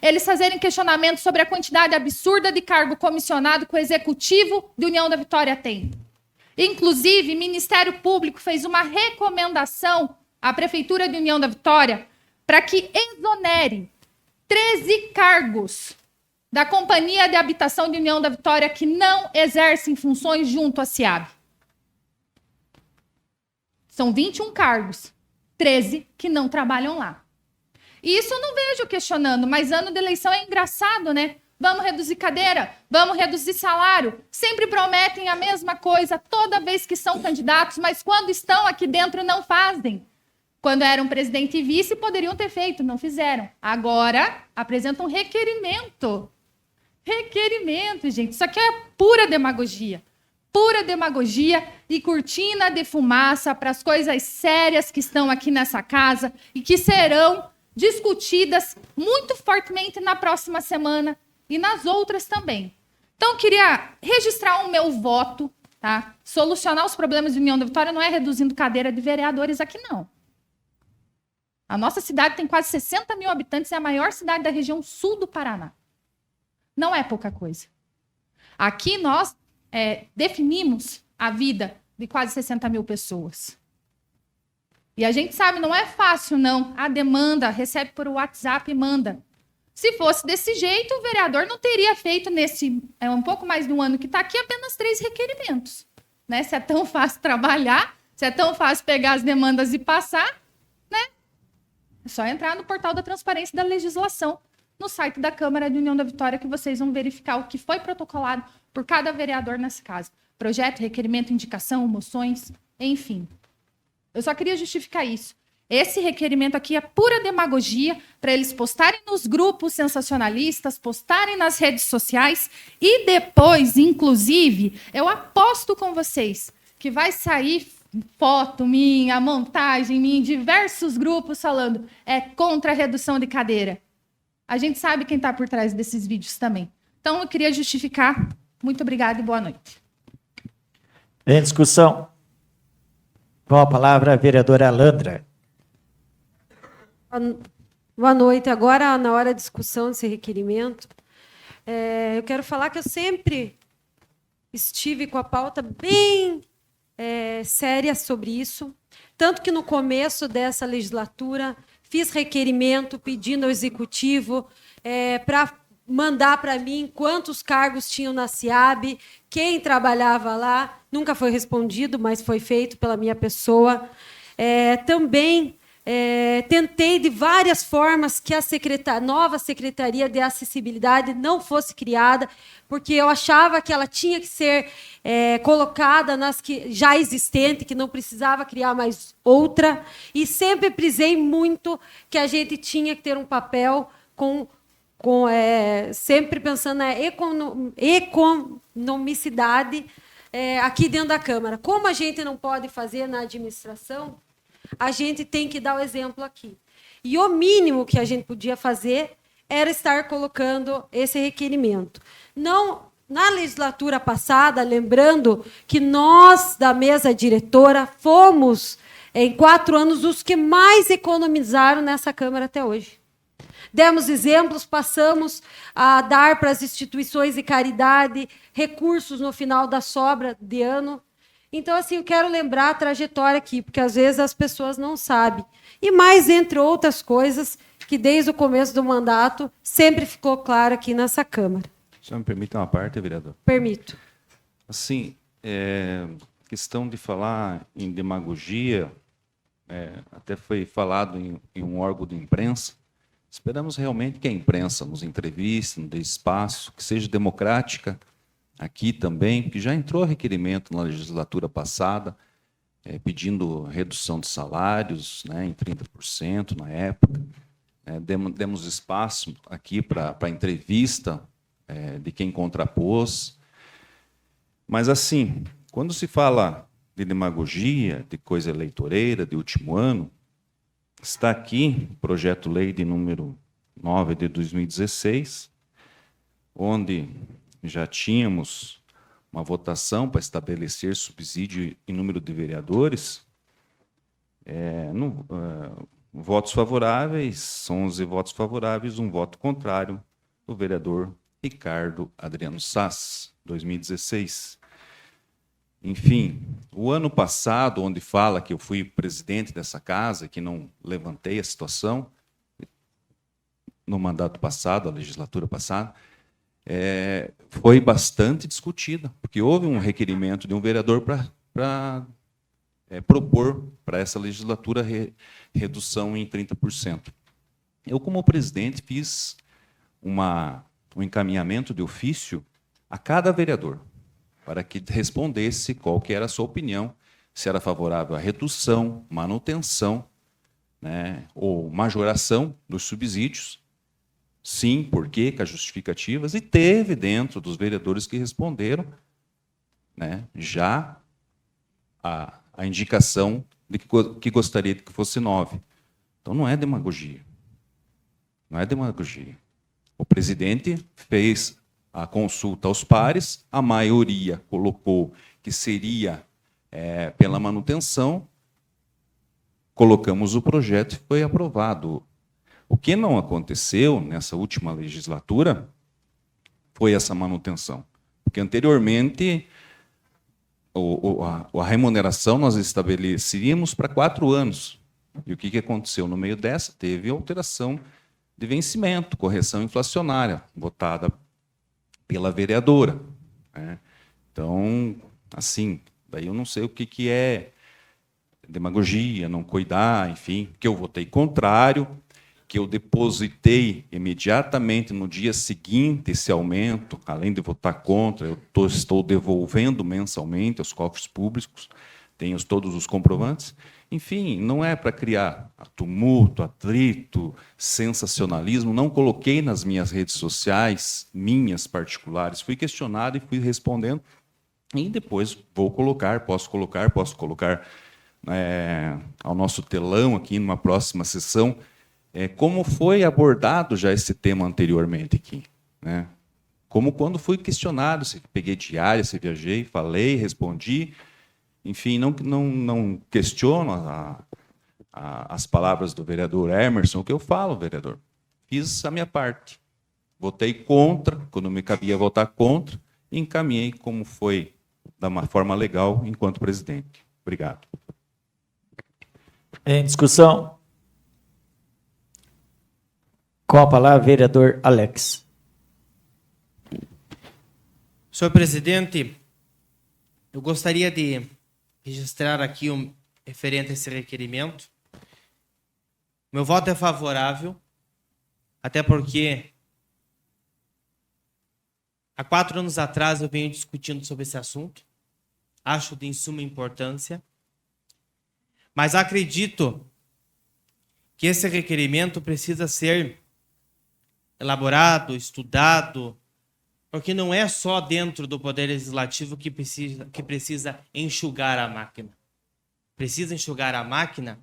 eles fazerem questionamentos sobre a quantidade absurda de cargo comissionado que o Executivo de União da Vitória tem. Inclusive, o Ministério Público fez uma recomendação à Prefeitura de União da Vitória para que exonere 13 cargos da Companhia de Habitação de União da Vitória que não exercem funções junto à SEAB. São 21 cargos, 13 que não trabalham lá. E isso eu não vejo questionando, mas ano de eleição é engraçado, né? Vamos reduzir cadeira, vamos reduzir salário. Sempre prometem a mesma coisa toda vez que são candidatos, mas quando estão aqui dentro não fazem. Quando eram presidente e vice, poderiam ter feito, não fizeram. Agora, apresentam requerimento. Requerimento, gente. Isso aqui é pura demagogia. Pura demagogia e cortina de fumaça para as coisas sérias que estão aqui nessa casa e que serão discutidas muito fortemente na próxima semana e nas outras também. Então, eu queria registrar o meu voto, tá? Solucionar os problemas de União da Vitória não é reduzindo cadeira de vereadores aqui, não. A nossa cidade tem quase 60 mil habitantes, é a maior cidade da região sul do Paraná. Não é pouca coisa. Aqui nós definimos a vida de quase 60 mil pessoas. E a gente sabe, não é fácil, não. A demanda, recebe por WhatsApp e manda. Se fosse desse jeito, o vereador não teria feito nesse um pouco mais de um ano que está aqui, apenas 3 requerimentos. Né? Se é tão fácil trabalhar, se é tão fácil pegar as demandas e passar, né? É só entrar no portal da transparência da legislação, no site da Câmara de União da Vitória, que vocês vão verificar o que foi protocolado por cada vereador nessa casa. Projeto, requerimento, indicação, moções, enfim. Eu só queria justificar isso. Esse requerimento aqui é pura demagogia para eles postarem nos grupos sensacionalistas, postarem nas redes sociais e depois, inclusive, eu aposto com vocês que vai sair foto minha, montagem minha, em diversos grupos falando contra a redução de cadeira. A gente sabe quem está por trás desses vídeos também. Então, eu queria justificar. Muito obrigada e boa noite. Em discussão, Com a palavra, a vereadora Landra. Boa noite. Agora, na hora da discussão desse requerimento, eu quero falar que eu sempre estive com a pauta bem séria sobre isso, tanto que no começo dessa legislatura fiz requerimento pedindo ao Executivo para mandar para mim quantos cargos tinham na SIAB, quem trabalhava lá, nunca foi respondido, mas foi feito pela minha pessoa. Também tentei de várias formas que a nova Secretaria de Acessibilidade não fosse criada, porque eu achava que ela tinha que ser colocada nas que já existentes, que não precisava criar mais outra, e sempre prisei muito que a gente tinha que ter um papel sempre pensando na economicidade aqui dentro da Câmara. Como a gente não pode fazer na administração, a gente tem que dar o exemplo aqui. E o mínimo que a gente podia fazer era estar colocando esse requerimento. Não, na legislatura passada, lembrando que nós, da mesa diretora, fomos, em 4 anos, os que mais economizaram nessa Câmara até hoje. Demos exemplos, passamos a dar para as instituições de caridade recursos no final da sobra de ano. Então, assim, eu quero lembrar a trajetória aqui, porque às vezes as pessoas não sabem. E mais, entre outras coisas, que desde o começo do mandato sempre ficou claro aqui nessa Câmara. Só me permite uma parte, vereador? Permito. Assim, questão de falar em demagogia, até foi falado em um órgão de imprensa. Esperamos realmente que a imprensa nos entreviste, nos dê espaço, que seja democrática, aqui também, que já entrou requerimento na legislatura passada, pedindo redução de salários, né, em 30% na época. Demos espaço aqui para entrevista de quem contrapôs. Mas, assim, quando se fala de demagogia, de coisa eleitoreira, de último ano, está aqui o projeto-lei de número 9 de 2016, onde já tínhamos uma votação para estabelecer subsídio em número de vereadores. Votos favoráveis, 11 votos favoráveis, 1 voto contrário do vereador Ricardo Adriano Sass, 2016. Enfim, o ano passado, onde fala que eu fui presidente dessa casa, que não levantei a situação, no mandato passado, a legislatura passada, foi bastante discutida, porque houve um requerimento de um vereador para propor para essa legislatura redução em 30%. Eu, como presidente, fiz um encaminhamento de ofício a cada vereador, para que respondesse qual que era a sua opinião, se era favorável à redução, manutenção, né, ou majoração dos subsídios. Sim, por quê, com as justificativas, e teve dentro dos vereadores que responderam, né, já a indicação de que gostaria de que fosse 9. Então não é demagogia. Não é demagogia. O presidente fez a consulta aos pares, a maioria colocou que seria pela manutenção, colocamos o projeto e foi aprovado. O que não aconteceu nessa última legislatura foi essa manutenção. Porque anteriormente a remuneração nós estabeleceríamos para 4 anos. E o que aconteceu? No meio dessa, teve alteração de vencimento, correção inflacionária, votada pela vereadora. Né? Então, assim, daí eu não sei o que é demagogia, não cuidar, enfim, que eu votei contrário, que eu depositei imediatamente no dia seguinte esse aumento, além de votar contra, eu estou devolvendo mensalmente aos cofres públicos, tenho todos os comprovantes. Enfim, não é para criar tumulto, atrito, sensacionalismo, não coloquei nas minhas redes sociais, minhas particulares, fui questionado e fui respondendo, e depois posso colocar ao nosso telão aqui numa próxima sessão, como foi abordado já esse tema anteriormente aqui, né? Como quando fui questionado, se peguei diária, se viajei, falei, respondi, enfim, não questiono as palavras do vereador Emerson. O que eu falo, vereador? Fiz a minha parte. Votei contra, quando me cabia votar contra, e encaminhei como foi, da uma forma legal, enquanto presidente. Obrigado. Em discussão. Com a palavra, vereador Alex. Senhor presidente, eu gostaria de registrar aqui referente a esse requerimento. Meu voto é favorável, até porque há 4 anos atrás eu venho discutindo sobre esse assunto. Acho de suma importância. Mas acredito que esse requerimento precisa ser elaborado, estudado, porque não é só dentro do Poder Legislativo que precisa enxugar a máquina. Precisa enxugar a máquina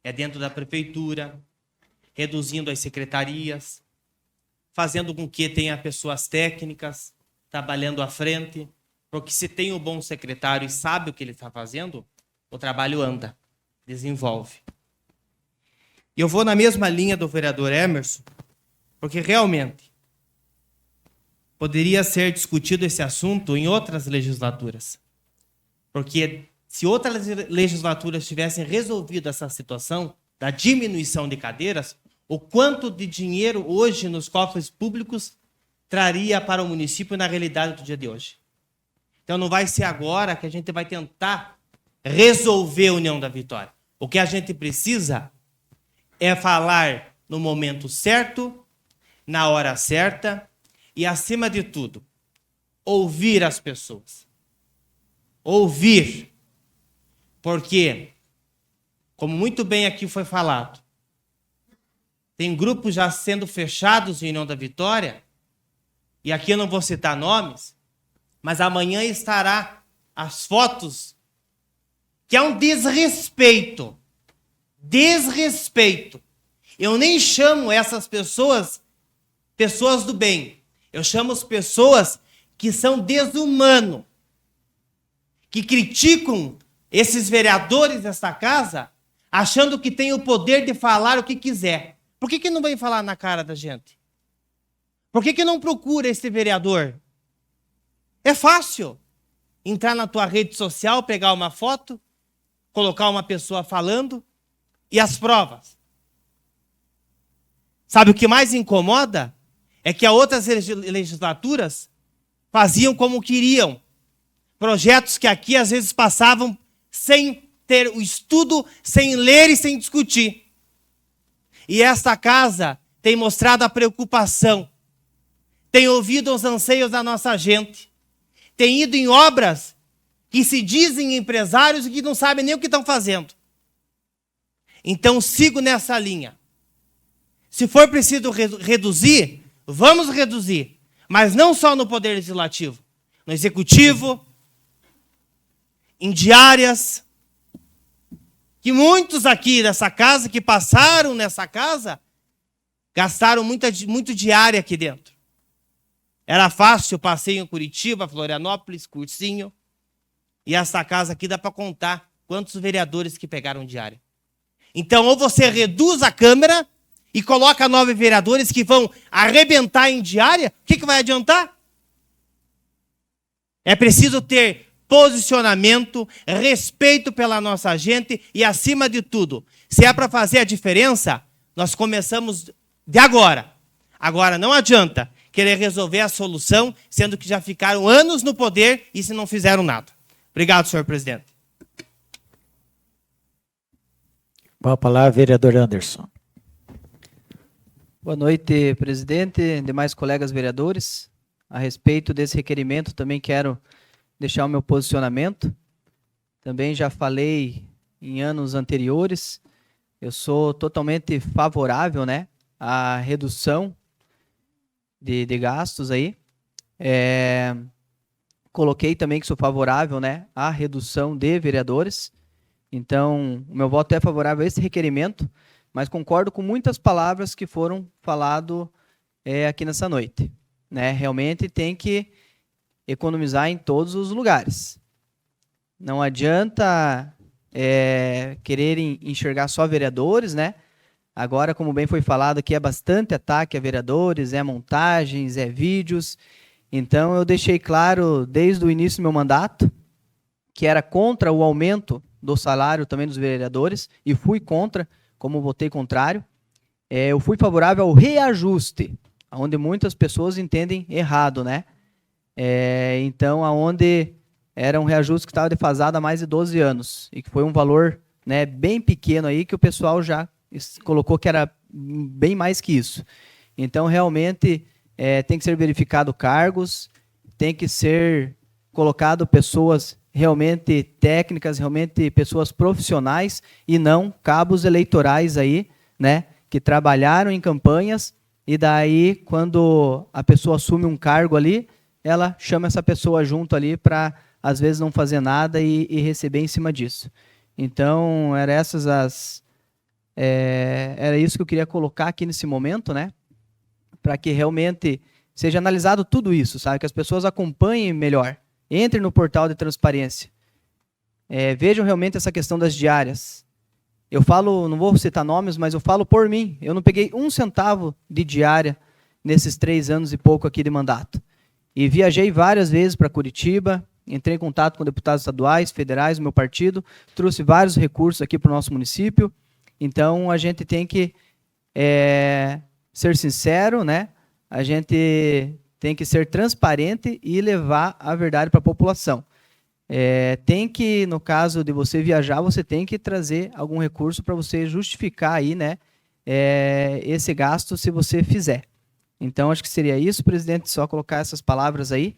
é dentro da prefeitura, reduzindo as secretarias, fazendo com que tenha pessoas técnicas trabalhando à frente, porque se tem um bom secretário e sabe o que ele está fazendo, o trabalho anda, desenvolve. E eu vou na mesma linha do vereador Emerson, porque realmente poderia ser discutido esse assunto em outras legislaturas. Porque se outras legislaturas tivessem resolvido essa situação da diminuição de cadeiras, o quanto de dinheiro hoje nos cofres públicos traria para o município na realidade do dia de hoje. Então não vai ser agora que a gente vai tentar resolver a União da Vitória. O que a gente precisa é falar no momento certo, na hora certa e, acima de tudo, ouvir as pessoas. Ouvir. Porque, como muito bem aqui foi falado, tem grupos já sendo fechados em União da Vitória, e aqui eu não vou citar nomes, mas amanhã estará as fotos, que é um desrespeito. Desrespeito. Eu nem chamo essas pessoas do bem. Eu chamo as pessoas que são desumanos, que criticam esses vereadores desta casa, achando que tem o poder de falar o que quiser. Por que não vem falar na cara da gente? Por que não procura esse vereador? É fácil entrar na tua rede social, pegar uma foto, colocar uma pessoa falando e as provas. Sabe o que mais incomoda? É que as outras legislaturas faziam como queriam. Projetos que aqui às vezes passavam sem ter o estudo, sem ler e sem discutir. E esta casa tem mostrado a preocupação, tem ouvido os anseios da nossa gente, tem ido em obras que se dizem empresários e que não sabem nem o que estão fazendo. Então sigo nessa linha. Se for preciso reduzir, vamos reduzir. Mas não só no Poder Legislativo, no Executivo, em diárias, que muitos aqui dessa casa, que passaram nessa casa, gastaram muito diária aqui dentro. Era fácil, passei em Curitiba, Florianópolis, Cursinho, e essa casa aqui dá para contar quantos vereadores que pegaram diária. Então, ou você reduz a Câmara e coloca 9 vereadores que vão arrebentar em diária, o que vai adiantar? É preciso ter posicionamento, respeito pela nossa gente e, acima de tudo, se é para fazer a diferença, nós começamos de agora. Agora, não adianta querer resolver a solução, sendo que já ficaram anos no poder e se não fizeram nada. Obrigado, senhor presidente. Com a palavra, vereador Anderson. Boa noite, presidente, demais colegas vereadores. A respeito desse requerimento, também quero deixar o meu posicionamento. Também já falei em anos anteriores, eu sou totalmente favorável, né, à redução de gastos aí. Coloquei também que sou favorável, né, à redução de vereadores. Então, o meu voto é favorável a esse requerimento, mas concordo com muitas palavras que foram faladas aqui nessa noite. Né? Realmente tem que economizar em todos os lugares. Não adianta quererem enxergar só vereadores, né? Agora, como bem foi falado aqui, é bastante ataque a vereadores, é montagens, é vídeos. Então, eu deixei claro desde o início do meu mandato que era contra o aumento do salário também dos vereadores, e fui contra, como votei contrário. Eu fui favorável ao reajuste, onde muitas pessoas entendem errado, né? Então, aonde era um reajuste que estava defasado há mais de 12 anos, e que foi um valor, né, bem pequeno aí, que o pessoal já colocou que era bem mais que isso. Então, realmente, tem que ser verificado cargos, tem que ser colocado pessoas realmente técnicas, realmente pessoas profissionais, e não cabos eleitorais aí, né, que trabalharam em campanhas, e daí, quando a pessoa assume um cargo ali, ela chama essa pessoa junto ali para, às vezes, não fazer nada e receber em cima disso. Então, era isso que eu queria colocar aqui nesse momento, né, para que realmente seja analisado tudo isso, sabe, que as pessoas acompanhem melhor. Entrem no portal de transparência. Vejam realmente essa questão das diárias. Eu falo, não vou citar nomes, mas eu falo por mim. Eu não peguei 1 centavo de diária nesses 3 anos e pouco aqui de mandato. E viajei várias vezes para Curitiba, entrei em contato com deputados estaduais, federais do meu partido, trouxe vários recursos aqui para o nosso município. Então, a gente tem que ser sincero, né? A gente tem que ser transparente e levar a verdade para a população. Tem que, no caso de você viajar, você tem que trazer algum recurso para você justificar aí, né, esse gasto se você fizer. Então, acho que seria isso, presidente, só colocar essas palavras aí,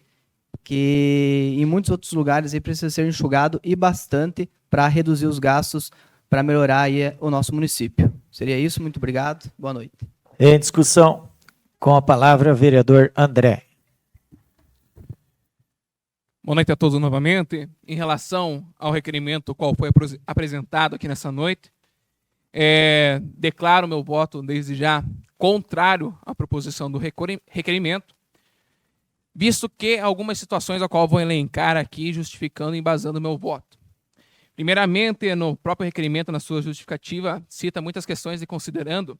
que em muitos outros lugares aí precisa ser enxugado e bastante para reduzir os gastos, para melhorar aí o nosso município. Seria isso, muito obrigado, boa noite. Em discussão, com a palavra, vereador André. Boa noite a todos novamente. Em relação ao requerimento qual foi apresentado aqui nessa noite, declaro meu voto desde já contrário à proposição do requerimento, visto que algumas situações a qual eu vou elencar aqui, justificando e embasando meu voto. Primeiramente, no próprio requerimento, na sua justificativa, cita muitas questões e considerando,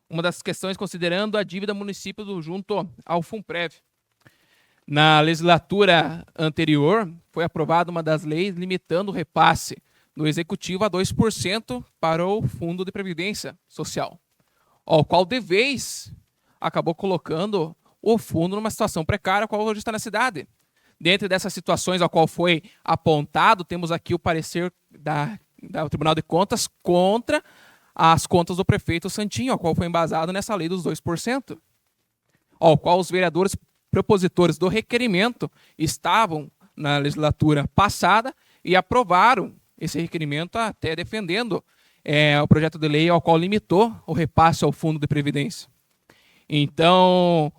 uma das questões considerando a dívida município junto ao FUNPREV. Na legislatura anterior, foi aprovada uma das leis limitando o repasse do Executivo a 2% para o Fundo de Previdência Social, ao qual, de vez, acabou colocando o fundo numa situação precária, a qual hoje está na cidade. Dentre dessas situações ao qual foi apontado, temos aqui o parecer do Tribunal de Contas contra as contas do prefeito Santinho, ao qual foi embasado nessa lei dos 2%, ao qual os vereadores propositores do requerimento estavam na legislatura passada e aprovaram esse requerimento, até defendendo o projeto de lei ao qual limitou o repasse ao Fundo de Previdência. Então,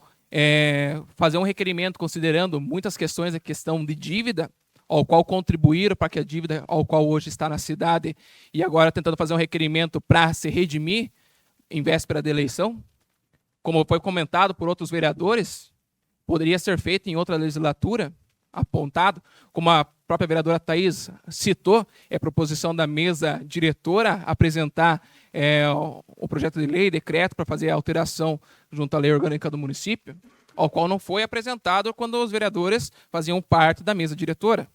fazer um requerimento considerando muitas questões, a questão de dívida, ao qual contribuíram para que a dívida ao qual hoje está na cidade, e agora tentando fazer um requerimento para se redimir em véspera da eleição, como foi comentado por outros vereadores, poderia ser feito em outra legislatura, apontado, como a própria vereadora Thaís citou, proposição da mesa diretora apresentar o projeto de lei, decreto, para fazer a alteração junto à lei orgânica do município, ao qual não foi apresentado quando os vereadores faziam parte da mesa diretora.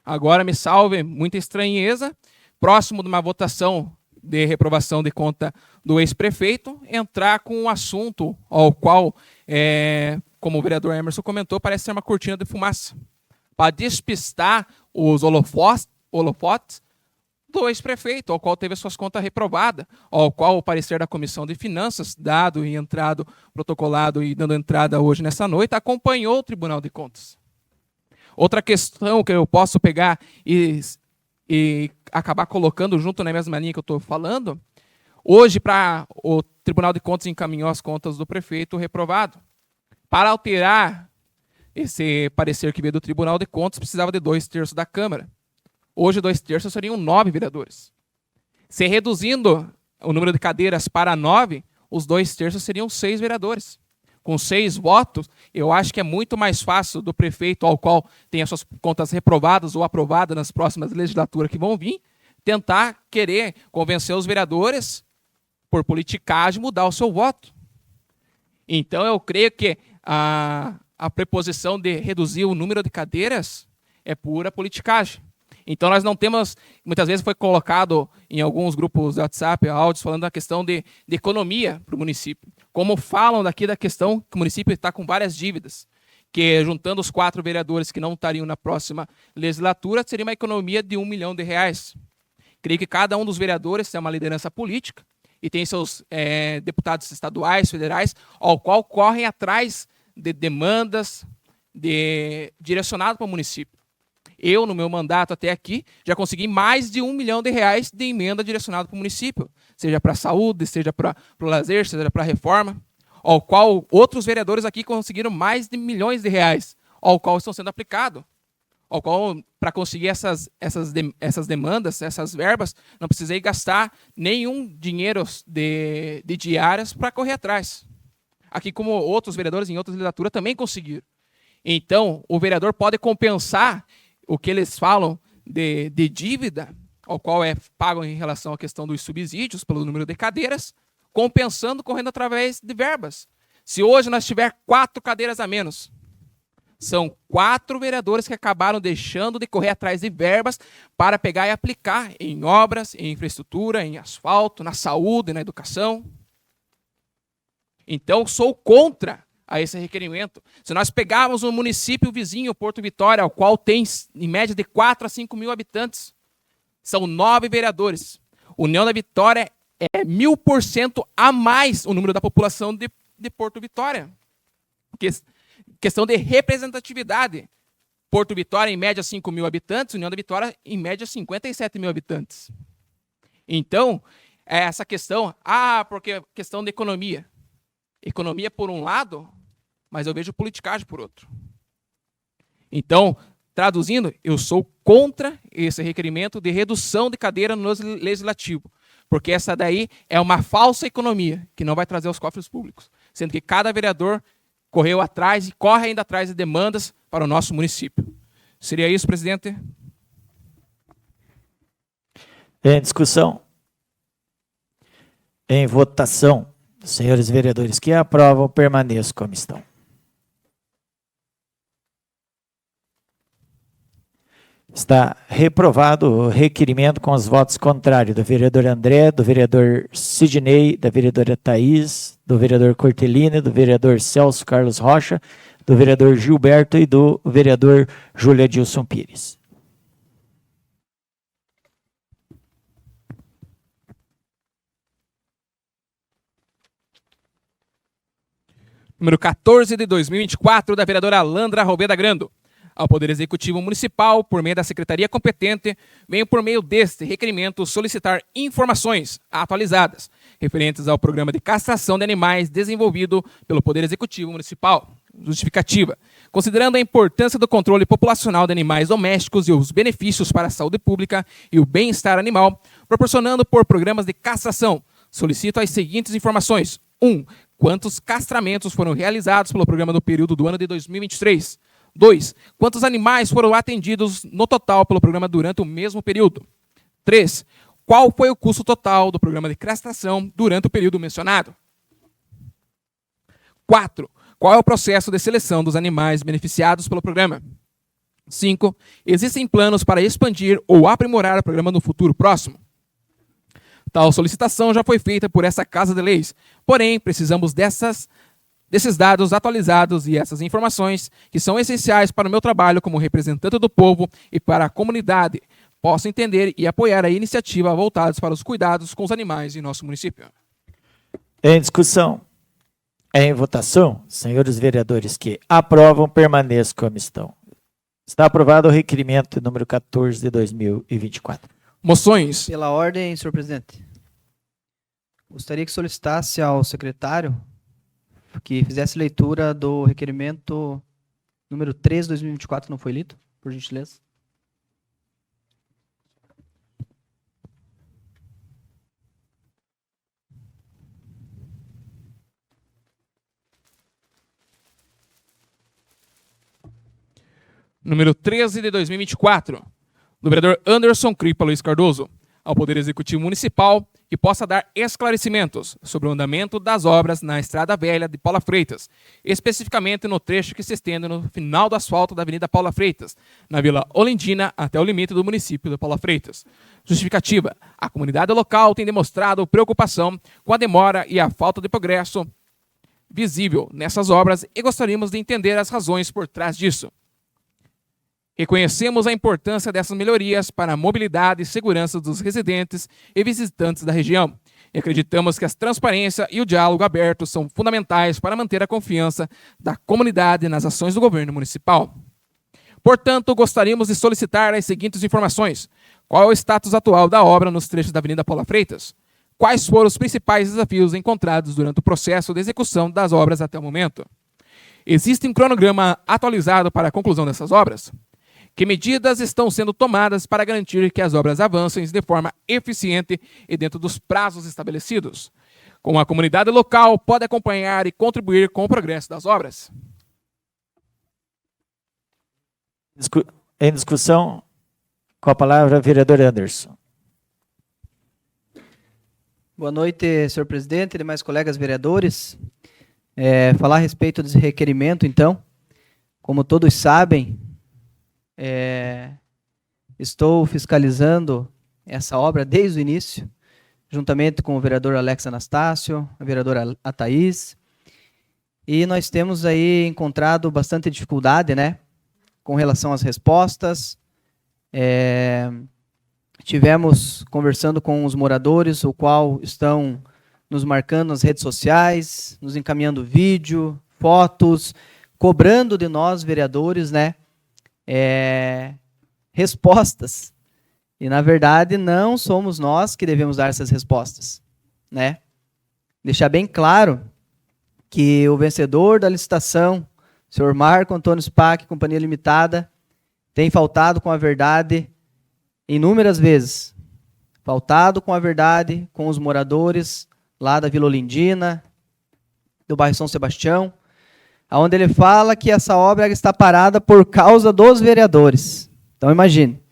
Agora, me salve muita estranheza, próximo de uma votação de reprovação de conta do ex-prefeito, entrar com um assunto ao qual, como o vereador Emerson comentou, parece ser uma cortina de fumaça, para despistar os holofotes do ex-prefeito, ao qual teve suas contas reprovadas, ao qual o parecer da Comissão de Finanças, dado e entrado, protocolado e dando entrada hoje nessa noite, acompanhou o Tribunal de Contas. Outra questão que eu posso pegar e acabar colocando junto na mesma linha que eu estou falando, hoje para o Tribunal de Contas encaminhou as contas do prefeito reprovado. Para alterar esse parecer que veio do Tribunal de Contas, precisava de 2/3 da Câmara. Hoje, 2/3 seriam 9 vereadores. Se reduzindo o número de cadeiras para 9, os 2/3 seriam 6 vereadores. com 6 votos, eu acho que é muito mais fácil do prefeito, ao qual tem as suas contas reprovadas ou aprovadas nas próximas legislaturas que vão vir, tentar querer convencer os vereadores, por politicagem, mudar o seu voto. Então, eu creio que a preposição de reduzir o número de cadeiras é pura politicagem. Então, nós não temos, muitas vezes foi colocado em alguns grupos de WhatsApp, áudios, falando da questão de economia para o município. Como falam daqui da questão que o município está com várias dívidas, que juntando os 4 vereadores que não estariam na próxima legislatura, seria uma economia de R$1 milhão. Creio que cada um dos vereadores tem uma liderança política e tem seus deputados estaduais, federais, ao qual correm atrás de demandas direcionadas para o município. Eu, no meu mandato até aqui, já consegui mais de R$1 milhão de emenda direcionada para o município, seja para a saúde, seja para o lazer, seja para a reforma, ao qual outros vereadores aqui conseguiram mais de milhões de reais, ao qual estão sendo aplicados, ao qual, para conseguir essas demandas, essas verbas, não precisei gastar nenhum dinheiro de diárias para correr atrás. Aqui, como outros vereadores em outras legislaturas também conseguiram. Então, o vereador pode compensar o que eles falam de dívida, ao qual é pago em relação à questão dos subsídios, pelo número de cadeiras, compensando, correndo através de verbas. Se hoje nós tiver 4 cadeiras a menos, são 4 vereadores que acabaram deixando de correr atrás de verbas para pegar e aplicar em obras, em infraestrutura, em asfalto, na saúde, na educação. Então, sou contra a esse requerimento. Se nós pegarmos um município vizinho, Porto Vitória, ao qual tem em média de 4 a 5 mil habitantes, são 9 vereadores. União da Vitória é 1000% a mais o número da população de Porto Vitória. Questão de representatividade. Porto Vitória, em média, 5 mil habitantes, União da Vitória, em média, 57 mil habitantes. Então, essa questão, porque questão de economia. Economia por um lado, mas eu vejo politicagem por outro. Então, traduzindo, eu sou contra esse requerimento de redução de cadeira no legislativo, porque essa daí é uma falsa economia que não vai trazer aos cofres públicos, sendo que cada vereador correu atrás e corre ainda atrás de demandas para o nosso município. Seria isso, presidente? Em discussão. Em votação. Senhores vereadores que aprovam, permaneçam como estão. Está reprovado o requerimento com os votos contrários do vereador André, do vereador Sidney, da vereadora Thaís, do vereador Cortelini, do vereador Celso Carlos Rocha, do vereador Gilberto e do vereador Júlia Dilson Pires. Número 14 de 2024, da vereadora Landra Roveda Grando. Ao Poder Executivo Municipal, por meio da Secretaria competente, venho por meio deste requerimento solicitar informações atualizadas referentes ao programa de castração de animais desenvolvido pelo Poder Executivo Municipal. Justificativa. Considerando a importância do controle populacional de animais domésticos e os benefícios para a saúde pública e o bem-estar animal, proporcionando por programas de castração, solicito as seguintes informações. 1. Quantos castramentos foram realizados pelo programa no período do ano de 2023? 2. Quantos animais foram atendidos no total pelo programa durante o mesmo período? 3. Qual foi o custo total do programa de castração durante o período mencionado? 4. Qual é o processo de seleção dos animais beneficiados pelo programa? 5. Existem planos para expandir ou aprimorar o programa no futuro próximo? Tal solicitação já foi feita por essa Casa de Leis, porém, precisamos desses dados atualizados e essas informações que são essenciais para o meu trabalho como representante do povo e para a comunidade possa entender e apoiar a iniciativa voltadas para os cuidados com os animais em nosso município. Em discussão. Em votação, senhores vereadores que aprovam, permaneçam como estão. Está aprovado o requerimento número 14 de 2024. Moções. Pela ordem, senhor presidente. Gostaria que solicitasse ao secretário que fizesse leitura do requerimento número 3 de 2024, não foi lido, por gentileza. número 13 de 2024, do vereador Anderson Cripa Luiz Cardoso, ao Poder Executivo Municipal que possa dar esclarecimentos sobre o andamento das obras na Estrada Velha de Paula Freitas, especificamente no trecho que se estende no final do asfalto da Avenida Paula Freitas, na Vila Olindina, até o limite do município de Paula Freitas. Justificativa: a comunidade local tem demonstrado preocupação com a demora e a falta de progresso visível nessas obras e gostaríamos de entender as razões por trás disso. Reconhecemos a importância dessas melhorias para a mobilidade e segurança dos residentes e visitantes da região. E acreditamos que a transparência e o diálogo aberto são fundamentais para manter a confiança da comunidade nas ações do governo municipal. Portanto, gostaríamos de solicitar as seguintes informações. Qual é o status atual da obra nos trechos da Avenida Paula Freitas? Quais foram os principais desafios encontrados durante o processo de execução das obras até o momento? Existe um cronograma atualizado para a conclusão dessas obras? Que medidas estão sendo tomadas para garantir que as obras avancem de forma eficiente e dentro dos prazos estabelecidos? Como a comunidade local pode acompanhar e contribuir com o progresso das obras? Em discussão, com a palavra o vereador Anderson. Boa noite, senhor presidente e demais colegas vereadores. Falar a respeito desse requerimento, então. Como todos sabem, estou fiscalizando essa obra desde o início, juntamente com o vereador Alex Anastácio, a vereadora Thaís, e nós temos aí encontrado bastante dificuldade, né, com relação às respostas. Tivemos conversando com os moradores, o qual estão nos marcando nas redes sociais, nos encaminhando vídeo, fotos, cobrando de nós, vereadores, né, respostas. E, na verdade, não somos nós que devemos dar essas respostas, né? Deixar bem claro que o vencedor da licitação, o senhor Marco Antônio Spack, Companhia Limitada, tem faltado com a verdade inúmeras vezes. Faltado com a verdade com os moradores lá da Vila Olindina, do bairro São Sebastião, onde ele fala que essa obra está parada por causa dos vereadores. Então, imagine,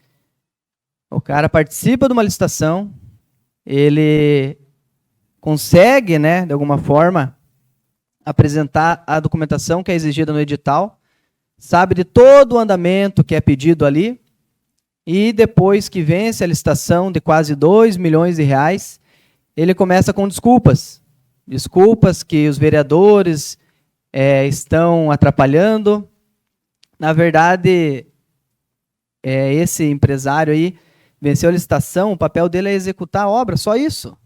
o cara participa de uma licitação, ele consegue, né, de alguma forma, apresentar a documentação que é exigida no edital, sabe de todo o andamento que é pedido ali, e depois que vence a licitação de quase 2 milhões de reais, ele começa com desculpas. Desculpas que os vereadores estão atrapalhando. Na verdade, esse empresário aí venceu a licitação, o papel dele é executar a obra, só isso.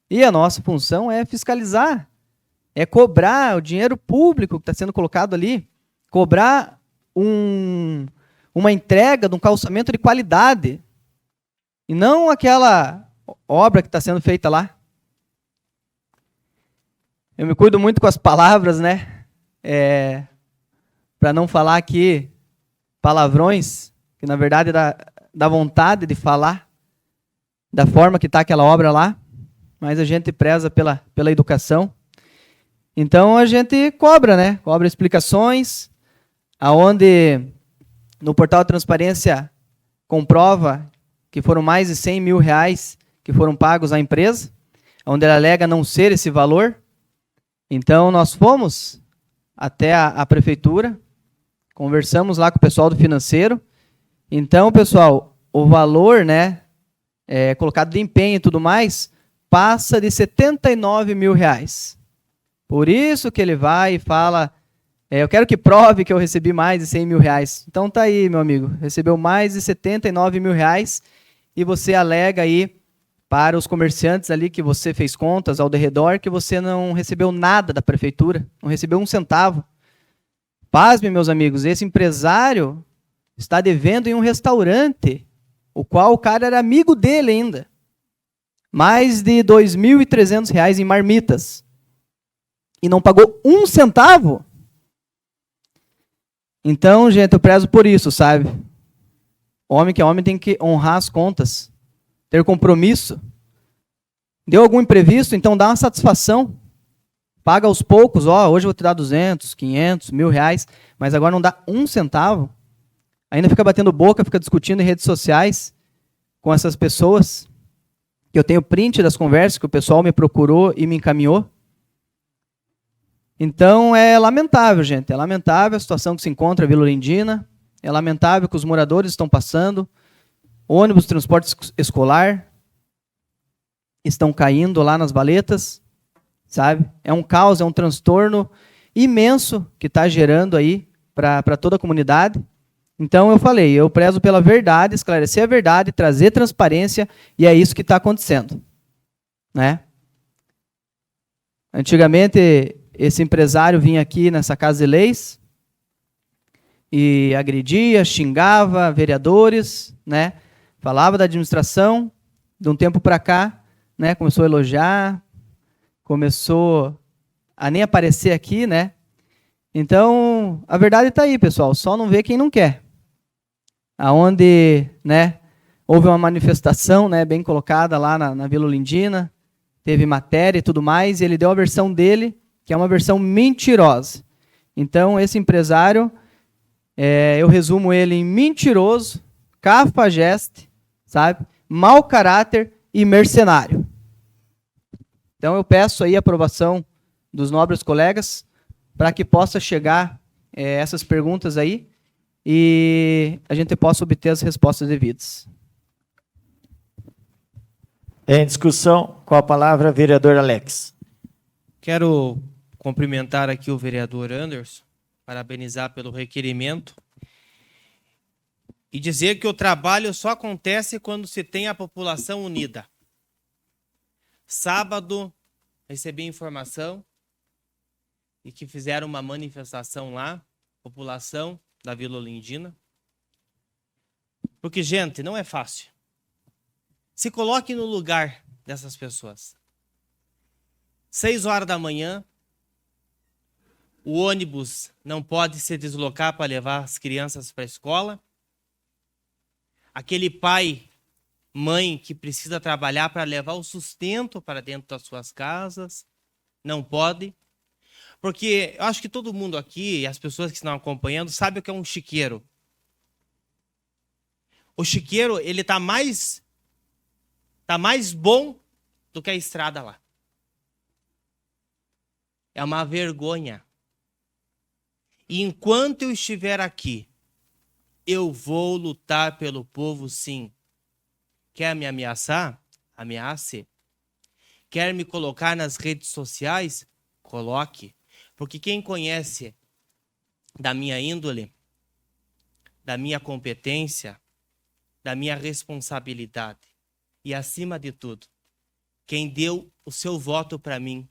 E a nossa função é fiscalizar, é cobrar o dinheiro público que está sendo colocado ali, cobrar uma entrega de um calçamento de qualidade, e não aquela obra que está sendo feita lá. Eu me cuido muito com as palavras, né? Para não falar aqui palavrões, que na verdade dá vontade de falar da forma que está aquela obra lá, mas a gente preza pela educação. Então a gente cobra, né? Cobra explicações, aonde no portal de transparência comprova que foram mais de 100 mil reais que foram pagos à empresa, onde ela alega não ser esse valor. Então, nós fomos até a prefeitura, conversamos lá com o pessoal do financeiro. Então, pessoal, o valor, né, colocado de empenho e tudo mais, passa de 79 mil reais. Por isso que ele vai e fala, eu quero que prove que eu recebi mais de 100 mil reais. Então, tá aí, meu amigo, recebeu mais de 79 mil reais e você alega aí para os comerciantes ali que você fez contas ao derredor, que você não recebeu nada da prefeitura, não recebeu um centavo. Pasme, meus amigos, esse empresário está devendo em um restaurante, o qual o cara era amigo dele ainda. Mais de R$ 2.300 em marmitas. E não pagou um centavo? Então, gente, eu prezo por isso, sabe? Homem que é homem tem que honrar as contas, ter compromisso. Deu algum imprevisto, então dá uma satisfação. Paga aos poucos, hoje eu vou te dar 200, 500, R$ 1.000, mas agora não dá um centavo. ainda fica batendo boca, fica discutindo em redes sociais com essas pessoas. Eu tenho print das conversas que o pessoal me procurou e me encaminhou. Então, é lamentável, gente. É lamentável a situação que se encontra a Vila Olindina. É lamentável que os moradores estão passando. Ônibus, transporte escolar estão caindo lá nas valetas, sabe? É um caos, é um transtorno imenso que está gerando aí para toda a comunidade. Então, eu falei, eu prezo pela verdade, esclarecer a verdade, trazer transparência, e é isso que está acontecendo, né? Antigamente, esse empresário vinha aqui nessa Casa de Leis e agredia, xingava vereadores, né? Falava da administração. De um tempo para cá, né? Começou a elogiar, começou a nem aparecer aqui, né? Então, a verdade está aí, pessoal. Só não vê quem não quer. Aonde, né? Houve uma manifestação, né? Bem colocada lá na Vila Olindina, teve matéria e tudo mais, e ele deu a versão dele, que é uma versão mentirosa. Então, esse empresário, eu resumo ele em mentiroso, cafajeste, sabe? Mau caráter e mercenário. Então, eu peço aí a aprovação dos nobres colegas para que possa chegar essas perguntas aí e a gente possa obter as respostas devidas. Em discussão, com a palavra, vereador Alex. Quero cumprimentar aqui o vereador Anderson, parabenizar pelo requerimento e dizer que o trabalho só acontece quando se tem a população unida. Sábado, recebi informação e que fizeram uma manifestação lá, população da Vila Olindina. Porque, gente, não é fácil. Se coloque no lugar dessas pessoas. 6 horas da manhã, o ônibus não pode se deslocar para levar as crianças para a escola. Aquele pai, mãe que precisa trabalhar para levar o sustento para dentro das suas casas, não pode. Porque eu acho que todo mundo aqui, as pessoas que estão acompanhando, sabem o que é um chiqueiro. O chiqueiro, ele tá mais bom do que a estrada lá. É uma vergonha. E enquanto eu estiver aqui, eu vou lutar pelo povo, sim. Quer me ameaçar? Ameace. Quer me colocar nas redes sociais? Coloque. Porque quem conhece da minha índole, da minha competência, da minha responsabilidade e, acima de tudo, quem deu o seu voto para mim,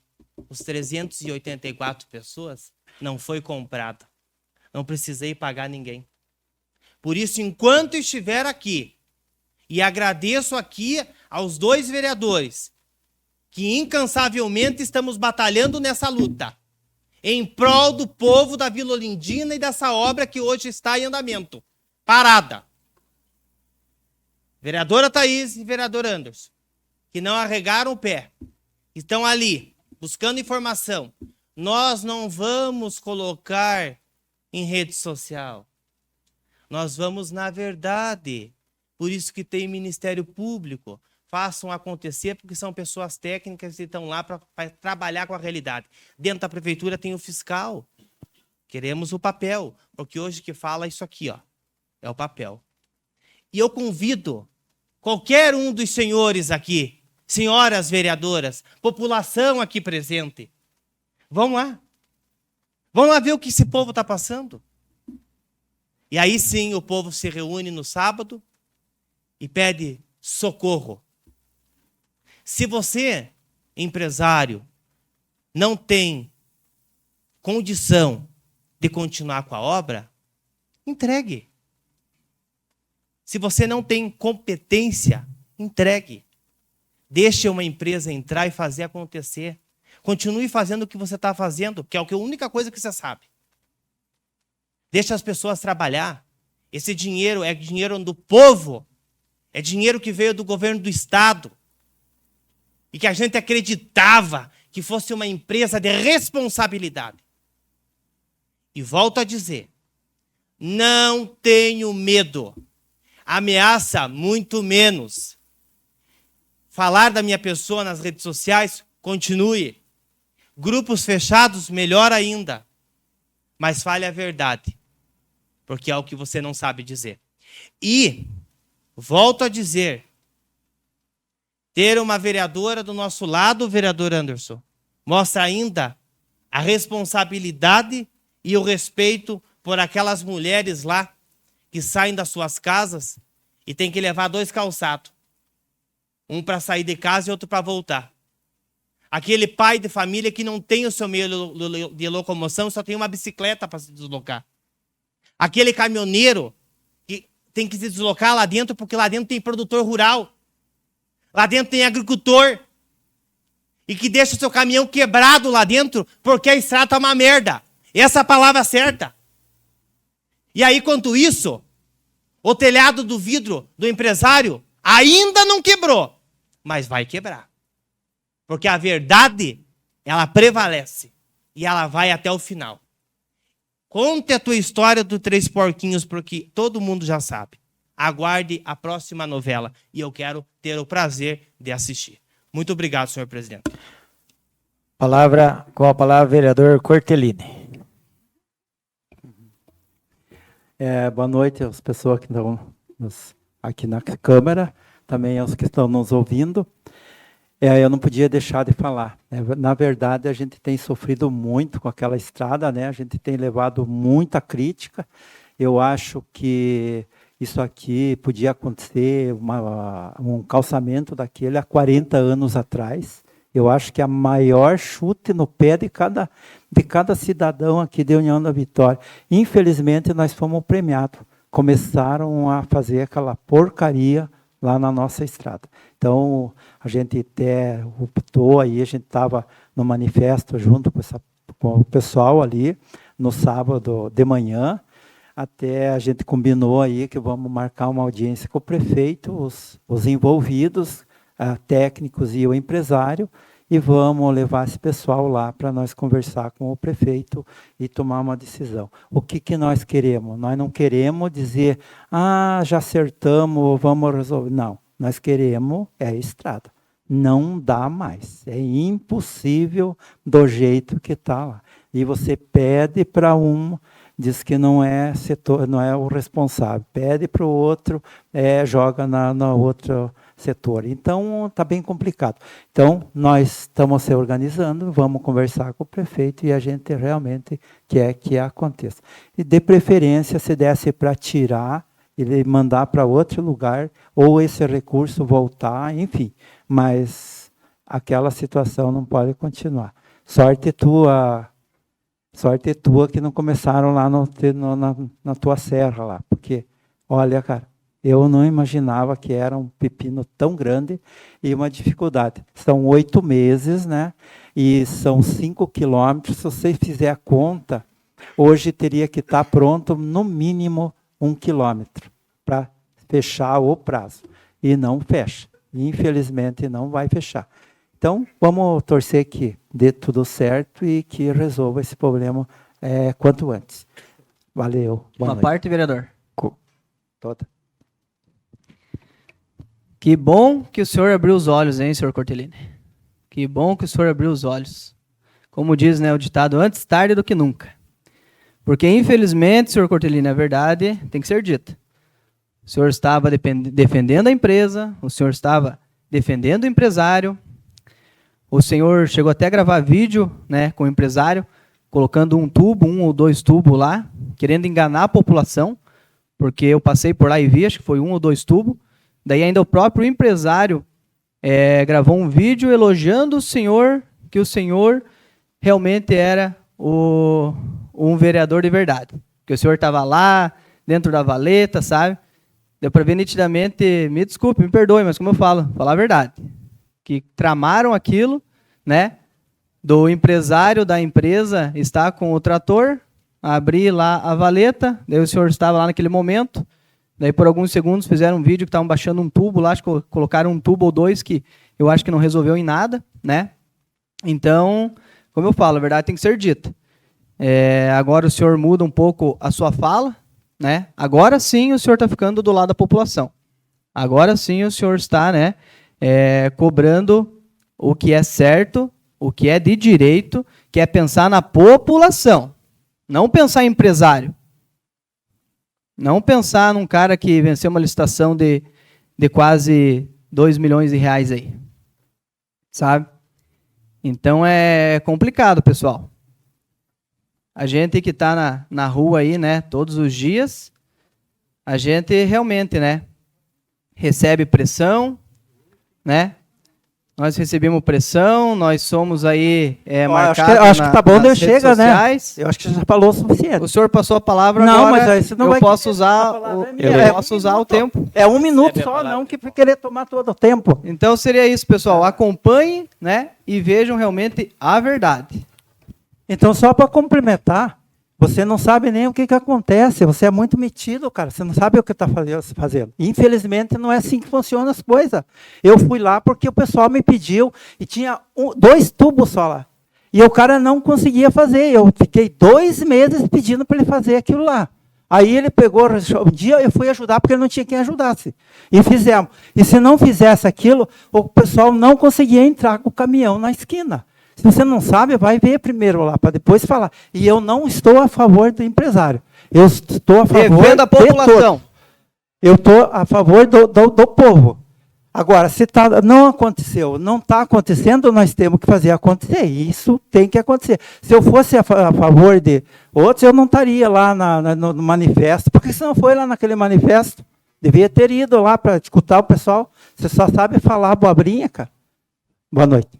os 384 pessoas, não foi comprada. Não precisei pagar ninguém. Por isso, enquanto estiver aqui, e agradeço aqui aos 2 vereadores, que incansavelmente estamos batalhando nessa luta, em prol do povo da Vila Olindina e dessa obra que hoje está em andamento, parada. Vereadora Thaís e vereador Anderson, que não arregaram o pé, estão ali, buscando informação. Nós não vamos colocar em rede social. Nós vamos na verdade. Por isso que tem Ministério Público. Façam acontecer, porque são pessoas técnicas e estão lá para trabalhar com a realidade. Dentro da prefeitura tem o fiscal. Queremos o papel, porque hoje que fala isso aqui, ó, é o papel. E eu convido qualquer um dos senhores aqui, senhoras vereadoras, população aqui presente, vão lá. Vão lá ver o que esse povo está passando. E aí sim o povo se reúne no sábado e pede socorro. Se você, empresário, não tem condição de continuar com a obra, entregue. Se você não tem competência, entregue. Deixe uma empresa entrar e fazer acontecer. Continue fazendo o que você está fazendo, que é a única coisa que você sabe. Deixe as pessoas trabalhar. Esse dinheiro é dinheiro do povo. É dinheiro que veio do governo do Estado. E que a gente acreditava que fosse uma empresa de responsabilidade. E volto a dizer, Não tenho medo. Ameaça, muito menos. Falar da minha pessoa nas redes sociais, continue. Grupos fechados, melhor ainda. Mas fale a verdade, porque é o que você não sabe dizer. E, volto a dizer, ter uma vereadora do nosso lado, o vereador Anderson, mostra ainda a responsabilidade e o respeito por aquelas mulheres lá que saem das suas casas e tem que levar 2 calçados. Um para sair de casa e outro para voltar. Aquele pai de família que não tem o seu meio de locomoção, só tem uma bicicleta para se deslocar. Aquele caminhoneiro que tem que se deslocar lá dentro porque lá dentro tem produtor rural. Lá dentro tem agricultor. E que deixa o seu caminhão quebrado lá dentro porque a estrada tá uma merda. Essa é a palavra certa. E aí, quanto isso, o telhado do vidro do empresário ainda não quebrou, mas vai quebrar. Porque a verdade, ela prevalece e ela vai até o final. Conte a tua história dos 3 porquinhos, porque todo mundo já sabe. Aguarde a próxima novela e eu quero ter o prazer de assistir. Muito obrigado, senhor presidente. Com a palavra, vereador Cortellini. Boa noite às pessoas que estão aqui na Câmara, também aos que estão nos ouvindo. Eu não podia deixar de falar. Na verdade, a gente tem sofrido muito com aquela estrada, né? A gente tem levado muita crítica. Eu acho que isso aqui podia acontecer, um calçamento daquele há 40 anos atrás. Eu acho que é a maior chute no pé de cada cidadão aqui de União da Vitória. Infelizmente, nós fomos premiados. Começaram a fazer aquela porcaria lá na nossa estrada. Então, a gente até optou aí, a gente estava no manifesto junto com o pessoal ali, no sábado de manhã, até a gente combinou aí que vamos marcar uma audiência com o prefeito, os envolvidos, técnicos e o empresário, e vamos levar esse pessoal lá para nós conversar com o prefeito e tomar uma decisão. O que nós queremos? Nós não queremos dizer, já acertamos, vamos resolver. Não, nós queremos a estrada. Não dá mais. É impossível do jeito que está lá. E você pede para um, diz que não é setor, não é o responsável. Pede para o outro, joga na outra setor. Então, está bem complicado. Então, nós estamos se organizando, vamos conversar com o prefeito e a gente realmente quer que aconteça. E, de preferência, se desse para tirar, ele mandar para outro lugar, ou esse recurso voltar, enfim. Mas aquela situação não pode continuar. Sorte tua que não começaram lá na tua serra, lá. Porque, olha, cara, eu não imaginava que era um pepino tão grande e uma dificuldade. São 8 meses, né? E são 5 quilômetros. Se você fizer a conta, hoje teria que estar pronto no mínimo 1 quilômetro para fechar o prazo. E não fecha. Infelizmente, não vai fechar. Então, vamos torcer que dê tudo certo e que resolva esse problema quanto antes. Valeu. Uma parte, vereador. Toda. Que bom que o senhor abriu os olhos, hein, senhor Cortellini? Que bom que o senhor abriu os olhos. Como diz, né, o ditado, antes tarde do que nunca. Porque, infelizmente, senhor Cortellini, a verdade tem que ser dita. O senhor estava defendendo a empresa, o senhor estava defendendo o empresário, o senhor chegou até a gravar vídeo, né, com o empresário, colocando um ou 2 tubos lá, querendo enganar a população, porque eu passei por lá e vi, acho que foi 1 ou 2 tubos. Daí ainda o próprio empresário gravou um vídeo elogiando o senhor, que o senhor realmente era um vereador de verdade. Que o senhor estava lá, dentro da valeta, sabe? Deu para ver nitidamente, me desculpe, me perdoe, mas como eu falo, falar a verdade. Que tramaram aquilo, né? Do empresário da empresa estar com o trator, abrir lá a valeta, daí o senhor estava lá naquele momento, daí por alguns segundos fizeram um vídeo que estavam baixando um tubo lá, acho que colocaram um tubo ou 2 que eu acho que não resolveu em nada, né? Então, como eu falo, a verdade tem que ser dita. Agora o senhor muda um pouco a sua fala, né? Agora sim o senhor está ficando do lado da população. Agora sim o senhor está, né, cobrando o que é certo, o que é de direito, que é pensar na população, não pensar em empresário. Não pensar num cara que venceu uma licitação de quase 2 milhões de reais aí. Sabe? Então é complicado, pessoal. A gente que está na rua aí, né, todos os dias, a gente realmente, né, recebe pressão, né? Nós recebemos pressão, nós somos aí marcados acho que tá bom, nas chega, redes sociais. Né? Eu acho que já falou o suficiente. O senhor passou a palavra não, agora, mas aí você não eu vai posso usar, eu posso usar o tempo. É 1 minuto só, não que querer tomar todo o tempo. Então seria isso, pessoal. Acompanhem, né, e vejam realmente a verdade. Então, só para complementar, você não sabe nem o que acontece. Você é muito metido, cara. Você não sabe o que está fazendo. Infelizmente, não é assim que funcionam as coisas. Eu fui lá porque o pessoal me pediu e tinha 2 tubos só lá. E o cara não conseguia fazer. Eu fiquei 2 meses pedindo para ele fazer aquilo lá. Aí ele pegou, um dia eu fui ajudar porque ele não tinha quem ajudasse. E fizemos. E se não fizesse aquilo, o pessoal não conseguia entrar com o caminhão na esquina. Se você não sabe, vai ver primeiro lá, para depois falar. E eu não estou a favor do empresário. Eu estou a favor da população. Eu estou a favor do povo. Agora, se não aconteceu, não está acontecendo, nós temos que fazer acontecer. Isso tem que acontecer. Se eu fosse a favor de outros, eu não estaria lá no manifesto. Porque se não foi lá naquele manifesto, devia ter ido lá para escutar o pessoal. Você só sabe falar abobrinha, cara. Boa noite.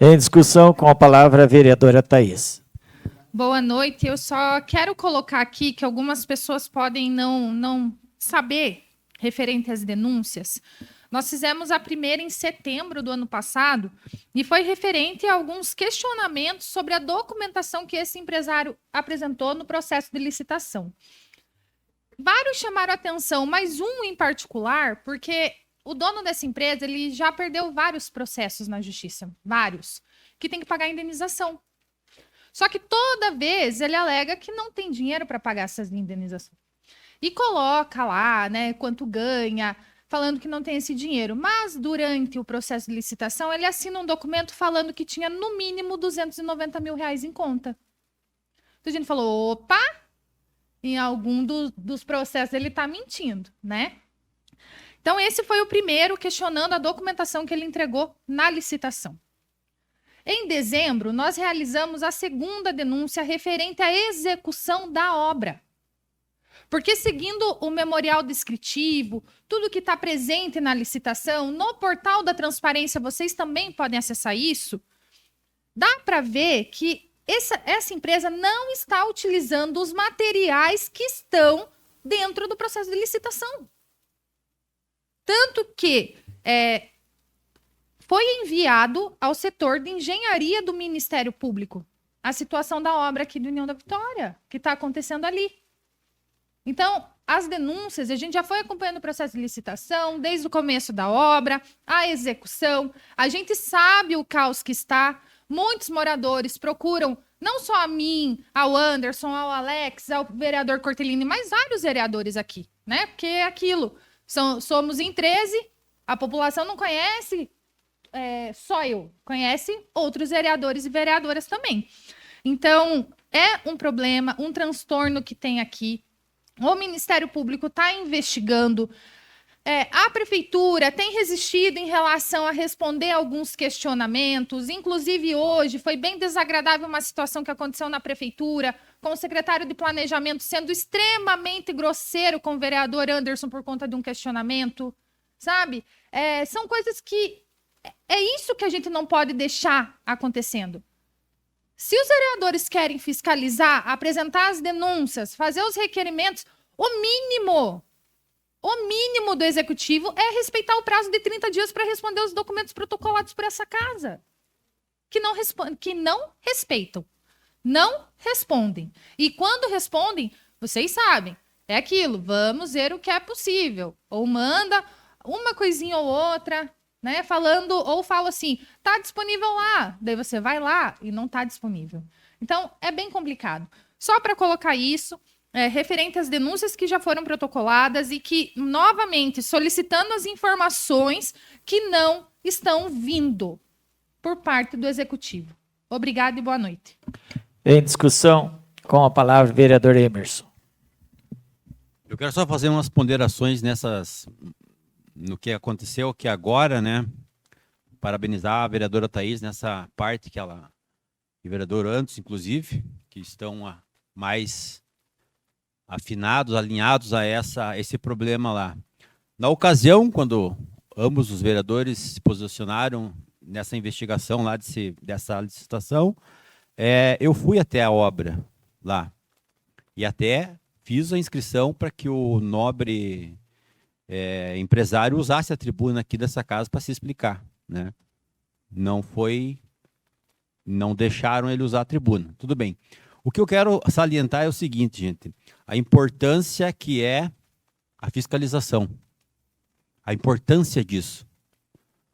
Em discussão, com a palavra a vereadora Thaís. Boa noite. Eu só quero colocar aqui que algumas pessoas podem não saber referente às denúncias. Nós fizemos a primeira em setembro do ano passado e foi referente a alguns questionamentos sobre a documentação que esse empresário apresentou no processo de licitação. Vários chamaram atenção, mas um em particular, porque o dono dessa empresa ele já perdeu vários processos na justiça, vários, que tem que pagar indenização. Só que toda vez ele alega que não tem dinheiro para pagar essas indenizações. E coloca lá, né, quanto ganha, falando que não tem esse dinheiro. Mas durante o processo de licitação, ele assina um documento falando que tinha no mínimo 290 mil reais em conta. Então a gente falou, opa, em algum dos processos ele está mentindo, né? Então, esse foi o primeiro questionando a documentação que ele entregou na licitação. Em dezembro, nós realizamos a segunda denúncia referente à execução da obra. Porque, seguindo o memorial descritivo, tudo que está presente na licitação, no portal da transparência, vocês também podem acessar isso, dá para ver que essa empresa não está utilizando os materiais que estão dentro do processo de licitação. Tanto que foi enviado ao setor de engenharia do Ministério Público a situação da obra aqui do União da Vitória, que está acontecendo ali. Então, as denúncias, a gente já foi acompanhando o processo de licitação, desde o começo da obra, a execução. A gente sabe o caos que está. Muitos moradores procuram, não só a mim, ao Anderson, ao Alex, ao vereador Cortellini, mas vários vereadores aqui, né? Porque é aquilo. Somos em 13, a população não conhece só eu, conhece outros vereadores e vereadoras também. Então, é um problema, um transtorno que tem aqui. O Ministério Público está investigando. A Prefeitura tem resistido em relação a responder alguns questionamentos. Inclusive, hoje, foi bem desagradável uma situação que aconteceu na Prefeitura, com o secretário de Planejamento sendo extremamente grosseiro com o vereador Anderson por conta de um questionamento, sabe? São coisas que... É isso que a gente não pode deixar acontecendo. Se os vereadores querem fiscalizar, apresentar as denúncias, fazer os requerimentos, o mínimo do executivo é respeitar o prazo de 30 dias para responder os documentos protocolados por essa casa. Que não respeitam. Não respondem. E quando respondem, vocês sabem, é aquilo, vamos ver o que é possível. Ou manda uma coisinha ou outra, né, fala assim, tá disponível lá. Daí você vai lá e não tá disponível. Então, é bem complicado. Só para colocar isso, referente às denúncias que já foram protocoladas e que, novamente, solicitando as informações que não estão vindo por parte do Executivo. Obrigada e boa noite. Em discussão, com a palavra o vereador Emerson. Eu quero só fazer umas ponderações no que aconteceu aqui agora, né? Parabenizar a vereadora Thaís nessa parte que ela, e o vereador antes, inclusive, que estão mais afinados, alinhados a esse problema lá. Na ocasião, quando ambos os vereadores se posicionaram nessa investigação lá dessa licitação, eu fui até a obra lá e até fiz a inscrição para que o nobre empresário usasse a tribuna aqui dessa casa para se explicar, né? Não deixaram ele usar a tribuna. Tudo bem. O que eu quero salientar é o seguinte, gente, a importância que é a fiscalização, a importância disso.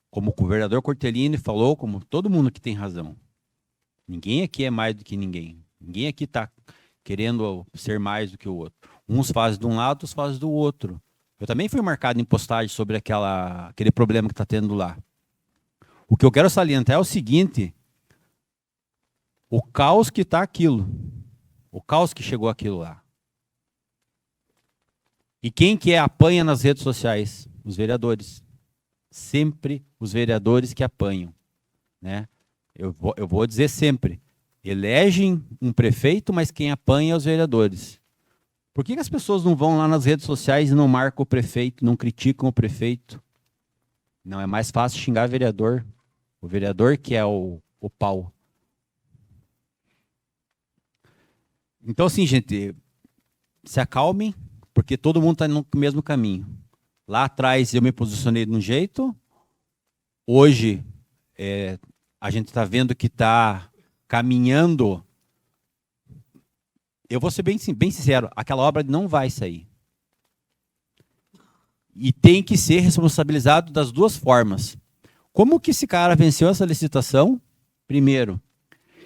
Como o vereador Cortellini falou, como todo mundo que tem razão. Ninguém aqui é mais do que ninguém. Ninguém aqui está querendo ser mais do que o outro. Uns fazem de um lado, outros fazem do outro. Eu também fui marcado em postagem sobre aquele problema que está tendo lá. O que eu quero salientar é o seguinte, o caos que está aquilo. O caos que chegou aquilo lá. E quem que apanha nas redes sociais? Os vereadores. Sempre os vereadores que apanham, né? Eu vou dizer sempre, elegem um prefeito, mas quem apanha é os vereadores. Por que as pessoas não vão lá nas redes sociais e não marcam o prefeito, não criticam o prefeito? Não é mais fácil xingar o vereador que é o pau. Então, assim, gente, se acalmem, porque todo mundo está no mesmo caminho. Lá atrás eu me posicionei de um jeito, hoje a gente está vendo que está caminhando. Eu vou ser bem sincero, aquela obra não vai sair. E tem que ser responsabilizado das duas formas. Como que esse cara venceu essa licitação? Primeiro.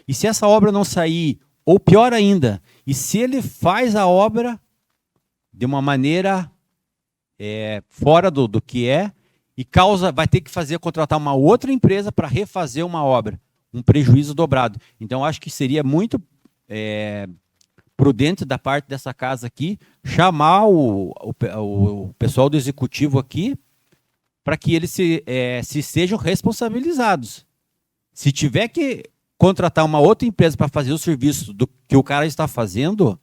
E se essa obra não sair, ou pior ainda, e se ele faz a obra de uma maneira fora do que e vai ter que contratar uma outra empresa para refazer uma obra, um prejuízo dobrado. Então, acho que seria muito prudente da parte dessa casa aqui, chamar o pessoal do executivo aqui, para que eles se sejam responsabilizados. Se tiver que contratar uma outra empresa para fazer o serviço do que o cara está fazendo,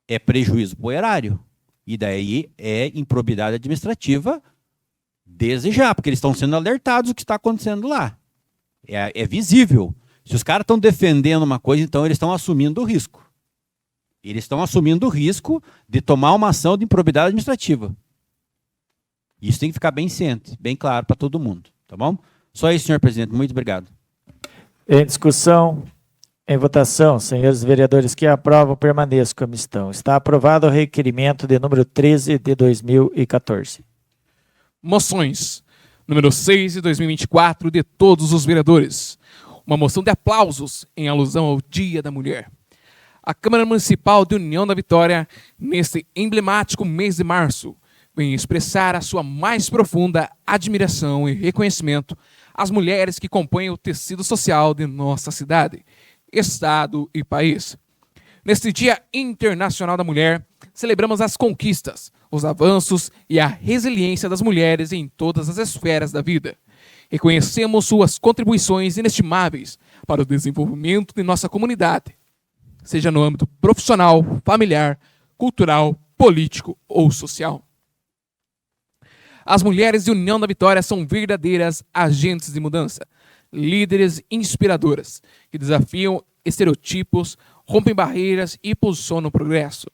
é prejuízo para o erário. E daí é improbidade administrativa desde já, porque eles estão sendo alertados do que está acontecendo lá. É visível. Se os caras estão defendendo uma coisa, então eles estão assumindo o risco. Eles estão assumindo o risco de tomar uma ação de improbidade administrativa. Isso tem que ficar bem ciente, bem claro para todo mundo. Tá bom? Só isso, senhor presidente. Muito obrigado. Em discussão, em votação, senhores vereadores que aprovam, permaneçam como estão. Está aprovado o requerimento de número 13 de 2014. Moções. Número 6 de 2024 de todos os vereadores. Uma moção de aplausos em alusão ao Dia da Mulher. A Câmara Municipal de União da Vitória, neste emblemático mês de março, vem expressar a sua mais profunda admiração e reconhecimento às mulheres que compõem o tecido social de nossa cidade, estado e país. Neste Dia Internacional da Mulher, celebramos as conquistas, os avanços e a resiliência das mulheres em todas as esferas da vida. Reconhecemos suas contribuições inestimáveis para o desenvolvimento de nossa comunidade, seja no âmbito profissional, familiar, cultural, político ou social. As mulheres de União da Vitória são verdadeiras agentes de mudança, líderes inspiradoras, que desafiam estereotipos, rompem barreiras e posicionam o progresso.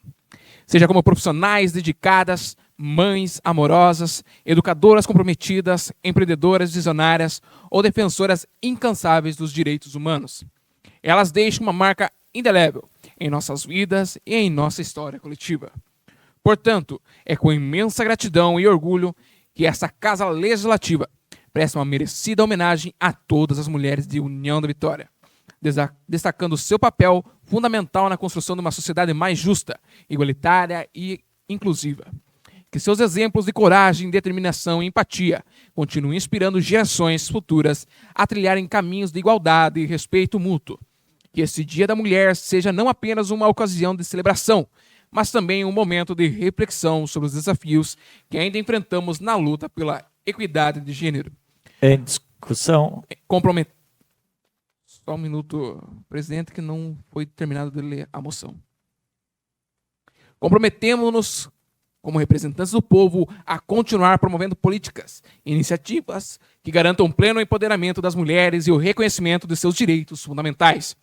Seja como profissionais dedicadas, mães amorosas, educadoras comprometidas, empreendedoras visionárias ou defensoras incansáveis dos direitos humanos. Elas deixam uma marca indelével em nossas vidas e em nossa história coletiva. Portanto, é com imensa gratidão e orgulho que essa Casa Legislativa presta uma merecida homenagem a todas as mulheres de União da Vitória, destacando seu papel fundamental na construção de uma sociedade mais justa, igualitária e inclusiva. Que seus exemplos de coragem, determinação e empatia continuem inspirando gerações futuras a trilharem caminhos de igualdade e respeito mútuo. Que esse Dia da Mulher seja não apenas uma ocasião de celebração, mas também um momento de reflexão sobre os desafios que ainda enfrentamos na luta pela equidade de gênero. Em discussão. Só um minuto, presidente, que não foi terminado de ler a moção. Comprometemos-nos, como representantes do povo, a continuar promovendo políticas e iniciativas que garantam o pleno empoderamento das mulheres e o reconhecimento de seus direitos fundamentais.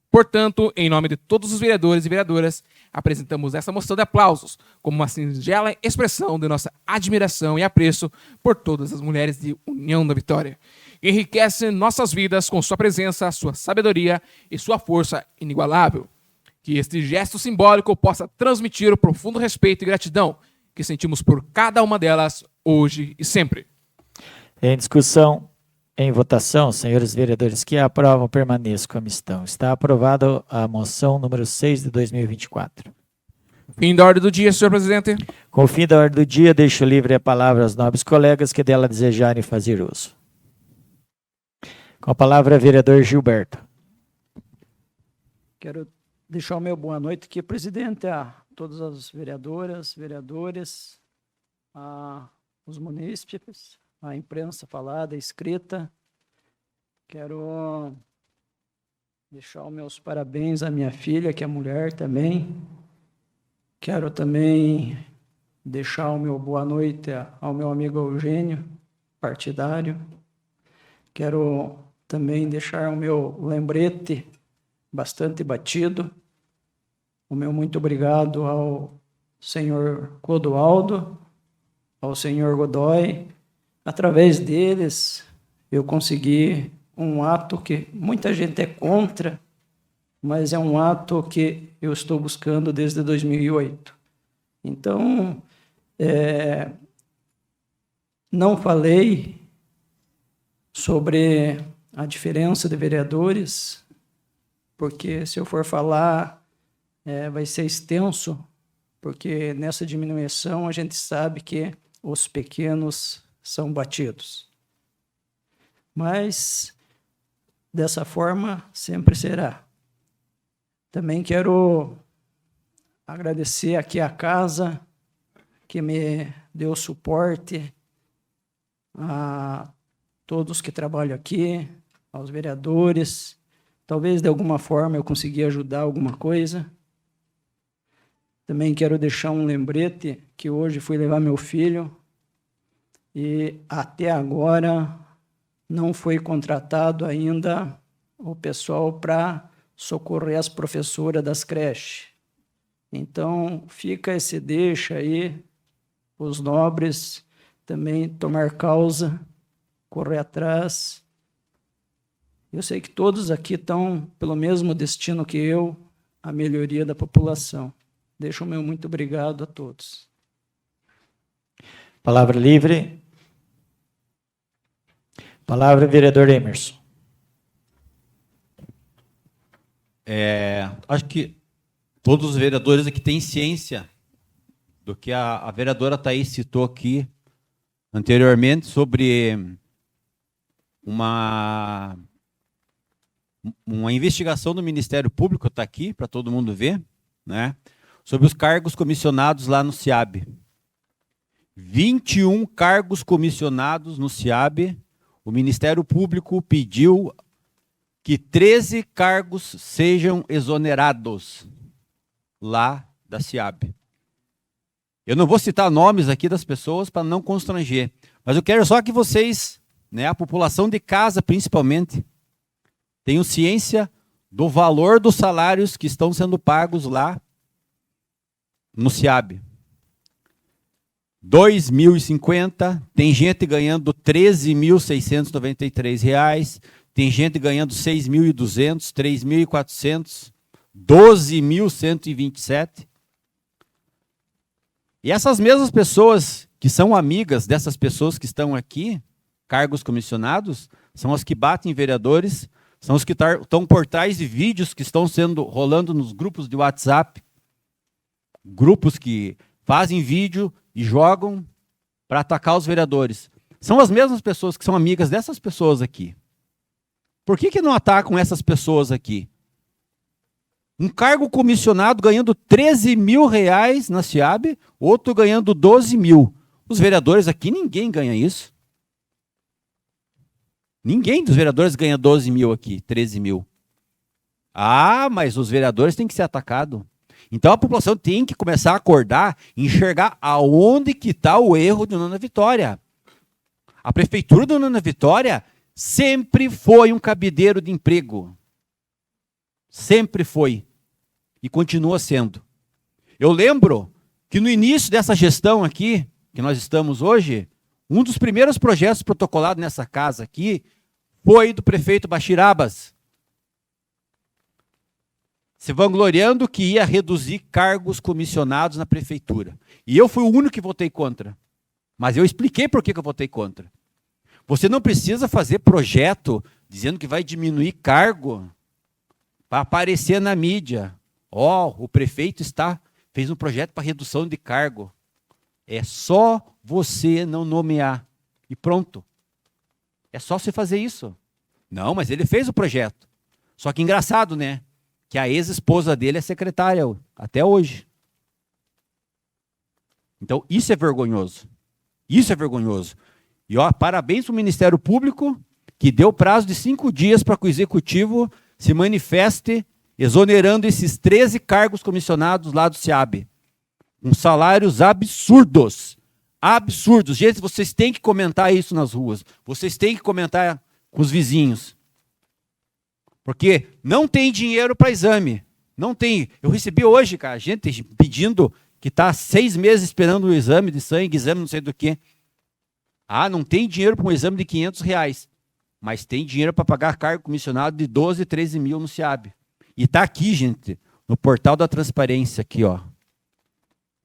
Portanto, em nome de todos os vereadores e vereadoras, apresentamos essa moção de aplausos como uma singela expressão de nossa admiração e apreço por todas as mulheres de União da Vitória. Enriquece nossas vidas com sua presença, sua sabedoria e sua força inigualável. Que este gesto simbólico possa transmitir o profundo respeito e gratidão que sentimos por cada uma delas hoje e sempre. Em discussão, em votação, senhores vereadores que aprovam, permaneçam como estão. Está aprovada a moção número 6 de 2024. Fim da ordem do dia, senhor presidente. Com o fim da ordem do dia, deixo livre a palavra aos nobres colegas que dela desejarem fazer uso. Com a palavra, vereador Gilberto. Quero deixar o meu boa noite aqui, presidente, a todas as vereadoras, vereadores, os munícipes, a imprensa falada, escrita. Quero deixar os meus parabéns à minha filha, que é mulher também. Quero também deixar o meu boa noite ao meu amigo Eugênio, partidário. Quero também deixar o meu lembrete bastante batido. O meu muito obrigado ao senhor Clodoaldo, ao senhor Godoy. Através deles, eu consegui um ato que muita gente é contra, mas é um ato que eu estou buscando desde 2008. Então, não falei sobre a diferença de vereadores, porque se eu for falar, vai ser extenso, porque nessa diminuição a gente sabe que os pequenos são batidos. Mas, dessa forma, sempre será. Também quero agradecer aqui a casa que me deu suporte, a todos que trabalham aqui, aos vereadores. Talvez, de alguma forma, eu consegui ajudar alguma coisa. Também quero deixar um lembrete que hoje fui levar meu filho e até agora não foi contratado ainda o pessoal para socorrer as professoras das creches. Então, fica esse deixa aí, os nobres também tomar causa, correr atrás. Eu sei que todos aqui estão pelo mesmo destino que eu, a melhoria da população. Deixo o meu muito obrigado a todos. Palavra livre. Palavra, vereador Emerson. Acho que todos os vereadores aqui têm ciência do que a vereadora Thaís citou aqui anteriormente sobre uma investigação do Ministério Público, está aqui para todo mundo ver, né? Sobre os cargos comissionados lá no CIAB. 21 cargos comissionados no CIAB. O Ministério Público pediu que 13 cargos sejam exonerados lá da CIAB. Eu não vou citar nomes aqui das pessoas para não constranger, mas eu quero só que vocês, né, a população de casa principalmente, tenham ciência do valor dos salários que estão sendo pagos lá no CIAB. 2.050, tem gente ganhando R$ 13.693, tem gente ganhando R$ 6.200, R$ 3.400, R$ 12.127. E essas mesmas pessoas que são amigas dessas pessoas que estão aqui, cargos comissionados, são as que batem em vereadores são os que estão por trás de vídeos que estão rolando nos grupos de WhatsApp. Grupos que fazem vídeo e jogam para atacar os vereadores. São as mesmas pessoas que são amigas dessas pessoas aqui. Por que não atacam essas pessoas aqui? Um cargo comissionado ganhando 13 mil reais na SEAB, outro ganhando 12 mil. Os vereadores aqui, ninguém ganha isso. Ninguém dos vereadores ganha 12 mil aqui, 13 mil. Ah, mas os vereadores têm que ser atacados. Então a população tem que começar a acordar e enxergar aonde que está o erro de Nona Vitória. A prefeitura de Nona Vitória sempre foi um cabideiro de emprego. Sempre foi. E continua sendo. Eu lembro que no início dessa gestão aqui, que nós estamos hoje, um dos primeiros projetos protocolados nessa casa aqui foi do prefeito Bashir Abbas, se vangloriando que ia reduzir cargos comissionados na prefeitura. E eu fui o único que votei contra. Mas eu expliquei por que eu votei contra. Você não precisa fazer projeto dizendo que vai diminuir cargo para aparecer na mídia. O prefeito fez um projeto para redução de cargo. É só você não nomear. E pronto. É só você fazer isso. Não, mas ele fez o projeto. Só que engraçado, né? Que a ex-esposa dele é secretária até hoje. Então, isso é vergonhoso. Isso é vergonhoso. E parabéns para o Ministério Público, que deu prazo de 5 dias para que o Executivo se manifeste exonerando esses 13 cargos comissionados lá do SEAB. Com salários absurdos. Absurdos. Gente, vocês têm que comentar isso nas ruas. Vocês têm que comentar com os vizinhos. Porque não tem dinheiro para exame. Não tem. Eu recebi hoje, cara, gente pedindo que está 6 meses esperando o exame de sangue, exame não sei do quê. Não tem dinheiro para um exame de R$500. Mas tem dinheiro para pagar cargo comissionado de 12, 13 mil no SEAB. E está aqui, gente, no portal da transparência, aqui, ó.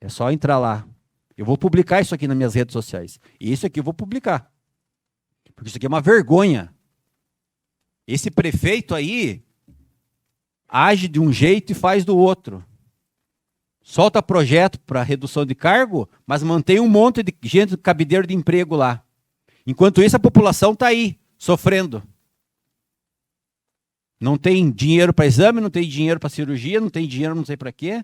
É só entrar lá. Eu vou publicar isso aqui nas minhas redes sociais. E isso aqui eu vou publicar. Porque isso aqui é uma vergonha. Esse prefeito aí age de um jeito e faz do outro. Solta projeto para redução de cargo, mas mantém um monte de gente do cabideiro de emprego lá. Enquanto isso, a população está aí, sofrendo. Não tem dinheiro para exame, não tem dinheiro para cirurgia, não tem dinheiro não sei para quê,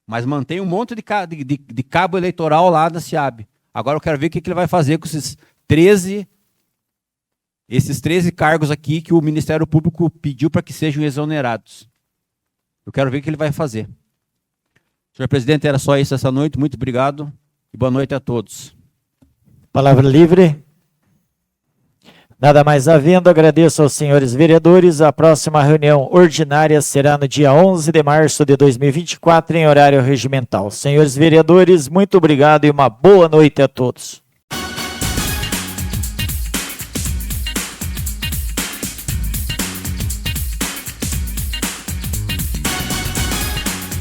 mas mantém um monte de cabo eleitoral lá na SEAB. Agora eu quero ver o que ele vai fazer com esses 13 cargos aqui que o Ministério Público pediu para que sejam exonerados. Eu quero ver o que ele vai fazer. Senhor presidente, era só isso essa noite. Muito obrigado e boa noite a todos. Palavra livre. Nada mais havendo, agradeço aos senhores vereadores. A próxima reunião ordinária será no dia 11 de março de 2024, em horário regimental. Senhores vereadores, muito obrigado e uma boa noite a todos.